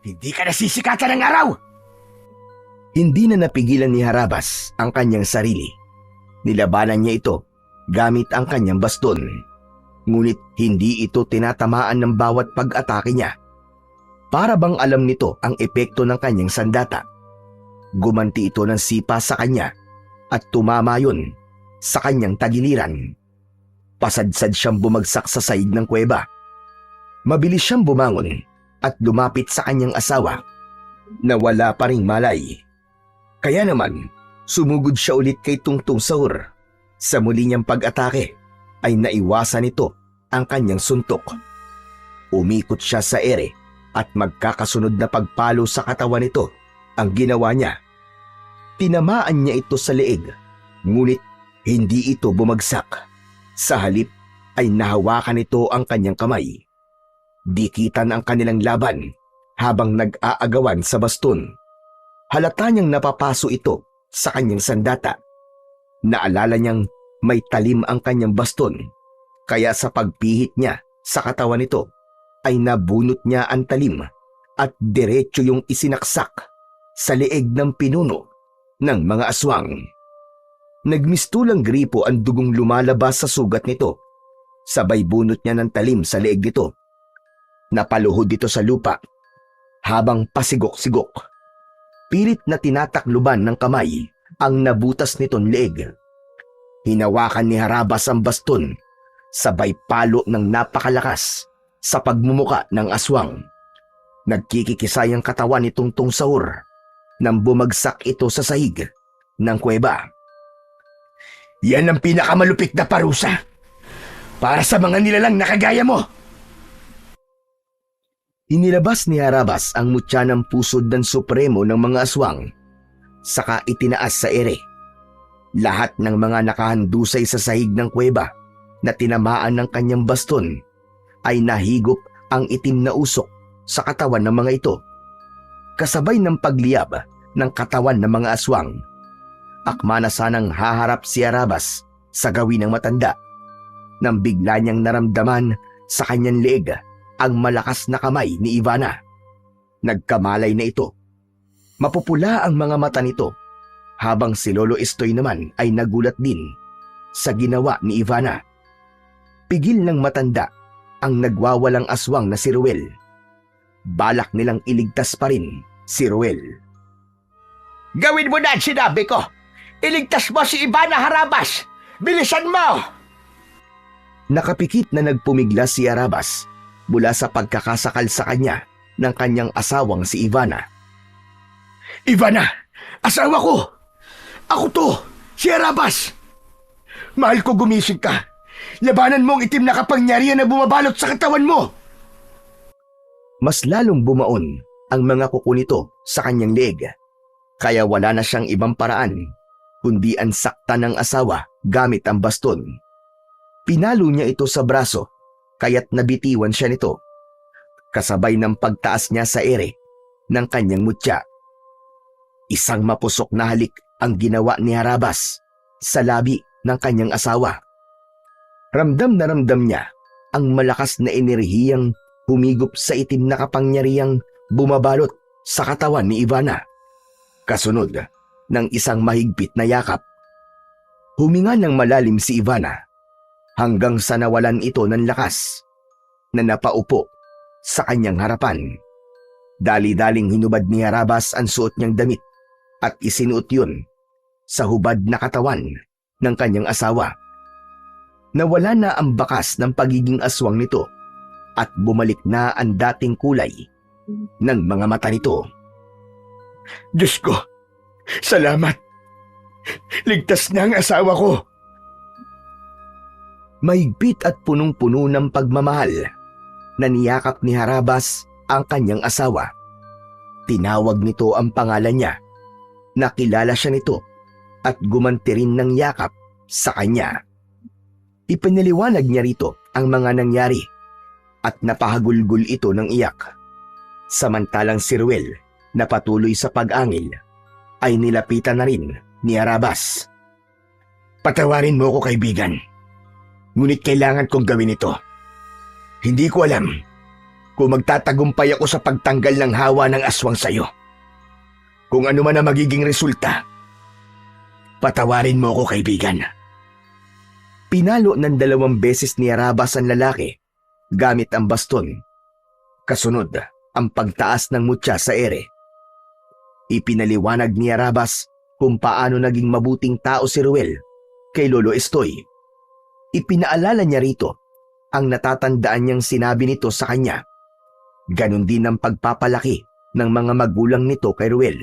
Hindi ka nasisikatan ng araw! Hindi na napigilan ni Harabas ang kanyang sarili. Nilabanan niya ito gamit ang kanyang baston. Ngunit hindi ito tinatamaan ng bawat pag-atake niya. Para bang alam nito ang epekto ng kanyang sandata. Gumanti ito ng sipa sa kanya at tumama yun sa kanyang tagiliran. Pasadsad siyang bumagsak sa saig ng kuweba. Mabilis siyang bumangon at lumapit sa kanyang asawa na wala pa ring malay. Kaya naman, sumugod siya ulit kay Tungtung Sahur. Sa muli niyang pag-atake ay naiwasan nito ang kanyang suntok. Umikot siya sa ere at magkakasunod na pagpalo sa katawan nito ang ginawa niya. Tinamaan niya ito sa leeg, ngunit hindi ito bumagsak. Sa halip ay nahawakan nito ang kanyang kamay. Dikitan ang kanilang laban habang nag-aagawan sa baston. Halata niyang napapaso ito sa kanyang sandata. Naalala niyang may talim ang kanyang baston, kaya sa pagpihit niya sa katawan nito ay nabunot niya ang talim at diretso yung isinaksak sa leeg ng pinuno ng mga aswang. Nagmistulang gripo ang dugong lumalabas sa sugat nito. Sabay bunot niya ng talim sa leeg nito. Napaluhod ito sa lupa habang pasigok-sigok. Pilit na tinatakluban ng kamay ang nabutas nitong leeg. Hinawakan ni Harabas ang baston, sabay palo ng napakalakas sa pagmumuka ng aswang. Nagkikikisay ang katawan ni Tungtung Sahur nang bumagsak ito sa sahig ng kuweba. Yan ang pinakamalupit na parusa para sa mga nilalang na kagaya mo. Inilabas ni Harabas ang mutya ng pusod ng supremo ng mga aswang, saka itinaas sa ere. Lahat ng mga nakahandusay sa sahig ng kuweba na tinamaan ng kanyang baston ay nahigop ang itim na usok sa katawan ng mga ito. Kasabay ng pagliyab ng katawan ng mga aswang, akma na sanang haharap si Harabas sa gawin ng matanda nang bigla niyang naramdaman sa kanyang leeg ang malakas na kamay ni Ivana. Nagkamalay na ito. Mapupula ang mga mata nito habang si Lolo Estoy naman ay nagulat din sa ginawa ni Ivana. Pigil ng matanda ang nagwawalang aswang na si Ruel. Balak nilang iligtas pa rin si Ruel. Gawin mo na ang sinabi ko! Iligtas mo si Ivana, Harabas! Bilisan mo! Nakapikit na nagpumigla si Harabas mula sa pagkakasakal sa kanya ng kanyang asawang si Ivana. Ivana, asawa ko! Ako to, si Harabas! Mahal ko, gumising ka. Labanan mo ang itim na kapangyarihan na bumabalot sa katawan mo! Mas lalong bumaon ang mga kuko nito sa kanyang leeg, kaya wala na siyang ibang paraan kundi ang sakta ng asawa gamit ang baston. Pinalo niya ito sa braso kaya't nabitiwan siya nito, kasabay ng pagtaas niya sa ere ng kanyang mutya. Isang mapusok na halik ang ginawa ni Harabas sa labi ng kanyang asawa. Ramdam na ramdam niya ang malakas na enerhiyang humigop sa itim na kapangyarihang bumabalot sa katawan ni Ivana. Kasunod ng isang mahigpit na yakap. Huminga ng malalim si Ivana hanggang sa nawalan ito ng lakas na napaupo sa kanyang harapan. Dali-daling hinubad ni Harabas ang suot niyang damit at isinuot yun sa hubad na katawan ng kanyang asawa. Nawala na ang bakas ng pagiging aswang nito at bumalik na ang dating kulay ng mga mata nito. Diyos ko, salamat! Ligtas na ang asawa ko! Mahigpit at punong-puno ng pagmamahal na niyakap ni Harabas ang kanyang asawa. Tinawag nito ang pangalan niya. Nakilala siya nito at gumanti rin ng yakap sa kanya. Ipinaliwanag niya rito ang mga nangyari. at napahagulgol ito ng iyak. Samantalang si Ruel na patuloy sa pag-angil ay nilapitan na rin ni Arabas. Patawarin mo ako, kaibigan. Ngunit kailangan kong gawin ito. Hindi ko alam kung magtatagumpay ako sa pagtanggal ng hawa ng aswang sayo. Kung ano man ang magiging resulta, patawarin mo ako, kaibigan. Pinalo ng 2 beses ni Arabas ang lalaki gamit ang baston. Kasunod ang pagtaas ng mutya sa ere. Ipinaliwanag ni Arabas kung paano naging mabuting tao si Ruel kay Lolo Estoy. Ipinaalala niya rito ang natatandaan niyang sinabi nito sa kanya. Ganon din ang pagpapalaki ng mga magulang nito kay Ruel.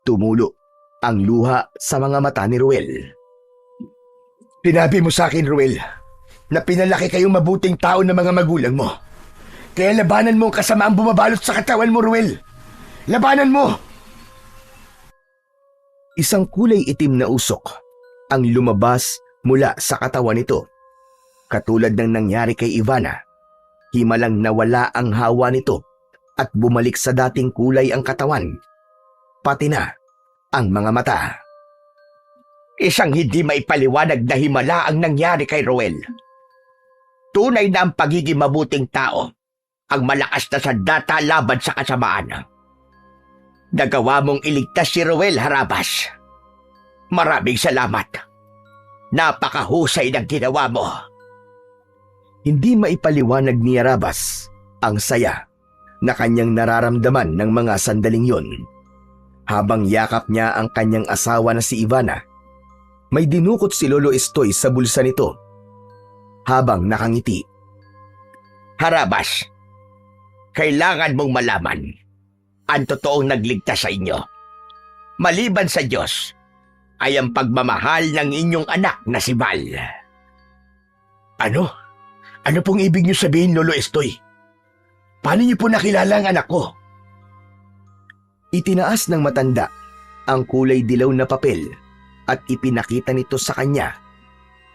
Tumulo ang luha sa mga mata ni Ruel. Sinabi mo sa akin, Ruel, na pinalaki kayong mabuting tao ng mga magulang mo. Kaya labanan mo ang kasamaang bumabalot sa katawan mo, Ruel. Labanan mo! Isang kulay itim na usok ang lumabas mula sa katawan nito. Katulad ng nangyari kay Ivana, himalang nawala ang hawa nito at bumalik sa dating kulay ang katawan, pati na ang mga mata. Isang hindi maipaliwanag na himala ang nangyari kay Ruel. Tunay na ang pagiging mabuting tao ang malakas na sandata laban sa kasamaan. Nagawa mong iligtas si Ruel, Harabas. Maraming salamat. Napakahusay ng ginawa mo. Hindi maipaliwanag ni Arabas ang saya na kanyang nararamdaman ng mga sandaling yon. Habang yakap niya ang kanyang asawa na si Ivana, may dinukot si Lolo Estoy sa bulsa nito habang nakangiti. Harabas, kailangan mong malaman ang totoong nagligtas sa inyo. Maliban sa Diyos, ay ang pagmamahal ng inyong anak na si Val. Ano? Ano pong ibig niyo sabihin, Lolo Estoy? Paano niyo po nakilala ang anak ko? Itinaas ng matanda ang kulay dilaw na papel at ipinakita nito sa kanya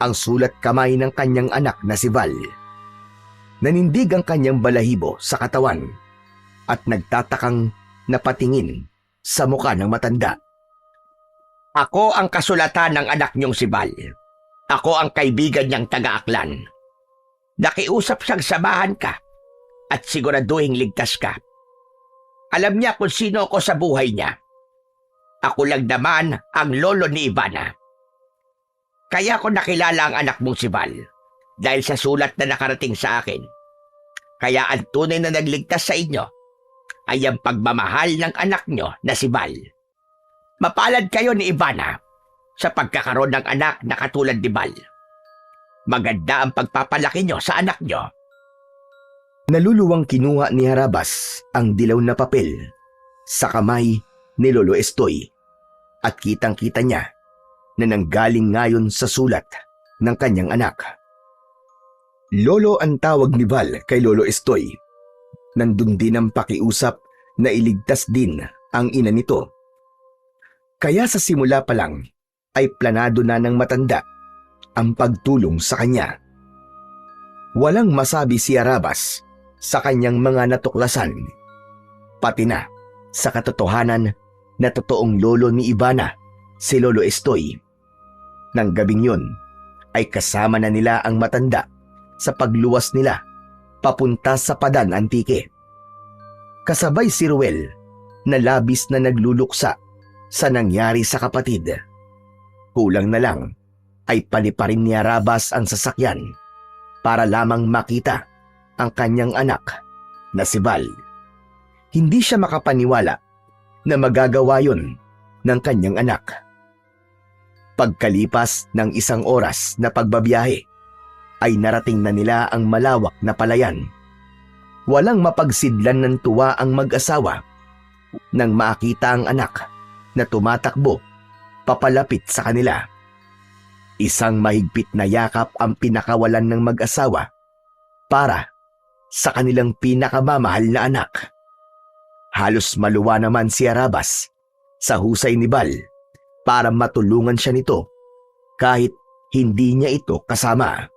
ang sulat kamay ng kanyang anak na si Val. Nanindig ang kanyang balahibo sa katawan at nagtatakang napatingin sa muka ng matanda. Ako ang kasulatan ng anak niyong si Val. Ako ang kaibigan niyang taga-Aklan. Nakiusap siyang samahan ka at siguraduhing ligtas ka. Alam niya kung sino ako sa buhay niya. Ako lang naman ang lolo ni Ivana. Kaya ko nakilala ang anak mong si Val dahil sa sulat na nakarating sa akin. Kaya ang tunay na nagligtas sa inyo ay ang pagmamahal ng anak niyo na si Val. Mapalad kayo ni Ivana sa pagkakaroon ng anak na katulad ni Val. Maganda ang pagpapalaki niyo sa anak niyo. Naluluwang kinuha ni Harabas ang dilaw na papel sa kamay ni Lolo Estoy at kitang-kita niya na nanggaling ngayon sa sulat ng kanyang anak. Lolo ang tawag ni Val kay Lolo Estoy. Nandun din ang pakiusap na iligtas din ang ina nito. Kaya sa simula pa lang ay planado na ng matanda ang pagtulong sa kanya. Walang masabi si Arabas sa kanyang mga natuklasan, pati na sa katotohanan na totoong lolo ni Ivana, si Lolo Estoy. Nang gabing yun ay kasama na nila ang matanda sa pagluwas nila papunta sa Padan Antique. Kasabay si Ruel na labis na nagluluksa sa nangyari sa kapatid. Kulang na lang ay paliparin ni Arabas ang sasakyan para lamang makita ang kanyang anak na si Val. Hindi siya makapaniwala na magagawa yun ng kanyang anak. Pagkalipas ng 1 oras na pagbabiyahe, ay narating na nila ang malawak na palayan. Walang mapagsidlan ng tuwa ang mag-asawa nang makita ang anak na tumatakbo papalapit sa kanila. Isang mahigpit na yakap ang pinakawalan ng mag-asawa para sa kanilang pinakamamahal na anak. Halos maluwa naman si Arabas sa husay ni Val para matulungan siya nito kahit hindi niya ito kasama.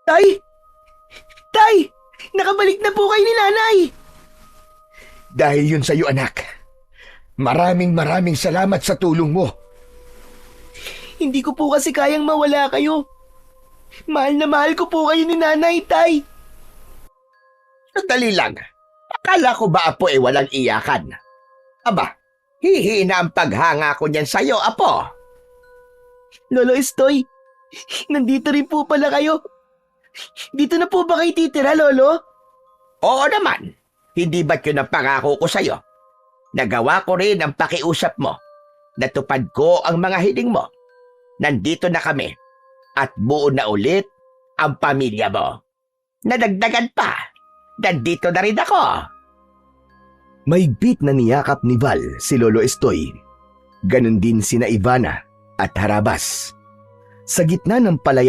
Tay! Tay! Nakabalik na po kayo ni nanay! Dahil yun sa'yo, anak. Maraming salamat sa tulong mo. Hindi ko po kasi kayang mawala kayo. Mahal na mahal ko po kayo ni nanay, tay. Sandali lang. Akala ko ba, Apo, walang iyakan? Aba, hihina ang paghanga ko niyan sa'yo, Apo. Lolo Estoy, nandito rin po pala kayo. Dito na po ba kayo titira, Lolo? Oo naman. Hindi ba't yun ang pangako ko sa'yo? Nagawa ko rin ang pakiusap mo. Natupad ko ang mga hiling mo. Nandito na kami. At buo na ulit ang pamilya mo. Nadagdagan pa. Nandito na rin ako. Maigpit na niyakap ni Val si Lolo Estoy. Ganon din sina Ivana at Harabas. Sa gitna ng palayan,